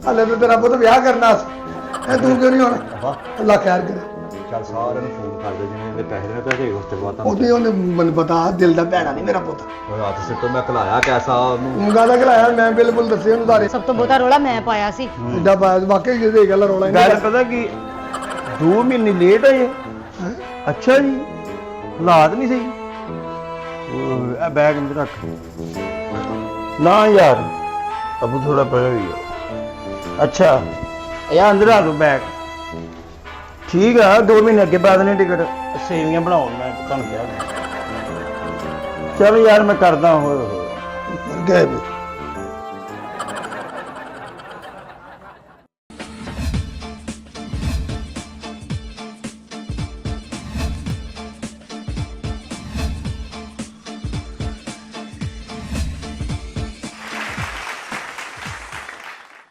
ਹਲੇ ਤਾਂ ਤੇਰਾ ਪੁੱਤ ਵਿਆਹ ਕਰਨਾ ਸੀ। ਇਹ ਤੂੰ ਕਿਉਂ ਨਹੀਂ ਹੋਣਾ? ਅੱਲਾ ਖੈਰ ਕਰੇ। ਚੱਲ ਸਾਰਿਆਂ ਨੂੰ ਫੋਨ ਕਰ ਦੇ ਜਿਵੇਂ ਇਹਦੇ ਪੈਸੇ ਨੇ ਪੈਸੇ ਉਸ ਤੋਂ ਬਾਅਦ ਉਹਨੇ ਮੈਨੂੰ ਪਤਾ ਦਿਲ ਦਾ ਭੈਣਾ ਨਹੀਂ ਮੇਰਾ ਪੁੱਤ ਤੁਹਾਨੂੰ ਰਾਤ ਸਿੱਟੋ ਮੈਂ ਘਲਾਇਆ ਕੈਸਾ ਉਹਨੂੰ ਮੁੰਗਾ ਦਾ ਖਲਾਇਆ ਮੈਂ ਬਿਲਕੁਲ ਦੱਸੇ ਉਹਨੂੰ ਸਾਰੇ ਸਭ ਤੋਂ ਬਹੁਤਾ ਰੋਲਾ ਮੈਂ ਪਾਇਆ ਸੀ ਐਡਾ ਵਾਕਈ ਜਿਹਦੇ ਗੱਲ ਰੋਲਾ ਨਹੀਂ ਗੱਲ ਪਤਾ ਕੀ 2 ਮਹੀਨੇ ਲੇਟ ਆਏ ਹੈਂ? ਅੱਛਾ ਜੀ ਹਾਲਾਤ ਨਹੀਂ ਸਹੀ ਆ ਬੈਗ ਅੰਦਰ ਰੱਖ ਨਾ ਯਾਰ ਅਬੂ ਥੋੜਾ ਪਿਆ ਹੋਈ ਆ ਅੱਛਾ ਇਹ ਅੰਦਰ ਆ ਲੋ ਬੈਗ ਠੀਕ ਆ 2 ਮਹੀਨੇ ਅੱਗੇ ਬਾਅਦ ਨੇ ਟਿਕਟ ਸੇਵੀਆਂ ਬਣਾਉਣ ਮੈਂ ਤੁਹਾਨੂੰ ਕਿਹਾ ਚੱਲ ਯਾਰ ਮੈਂ ਕਰਦਾ ਹੋਰ ਗਏ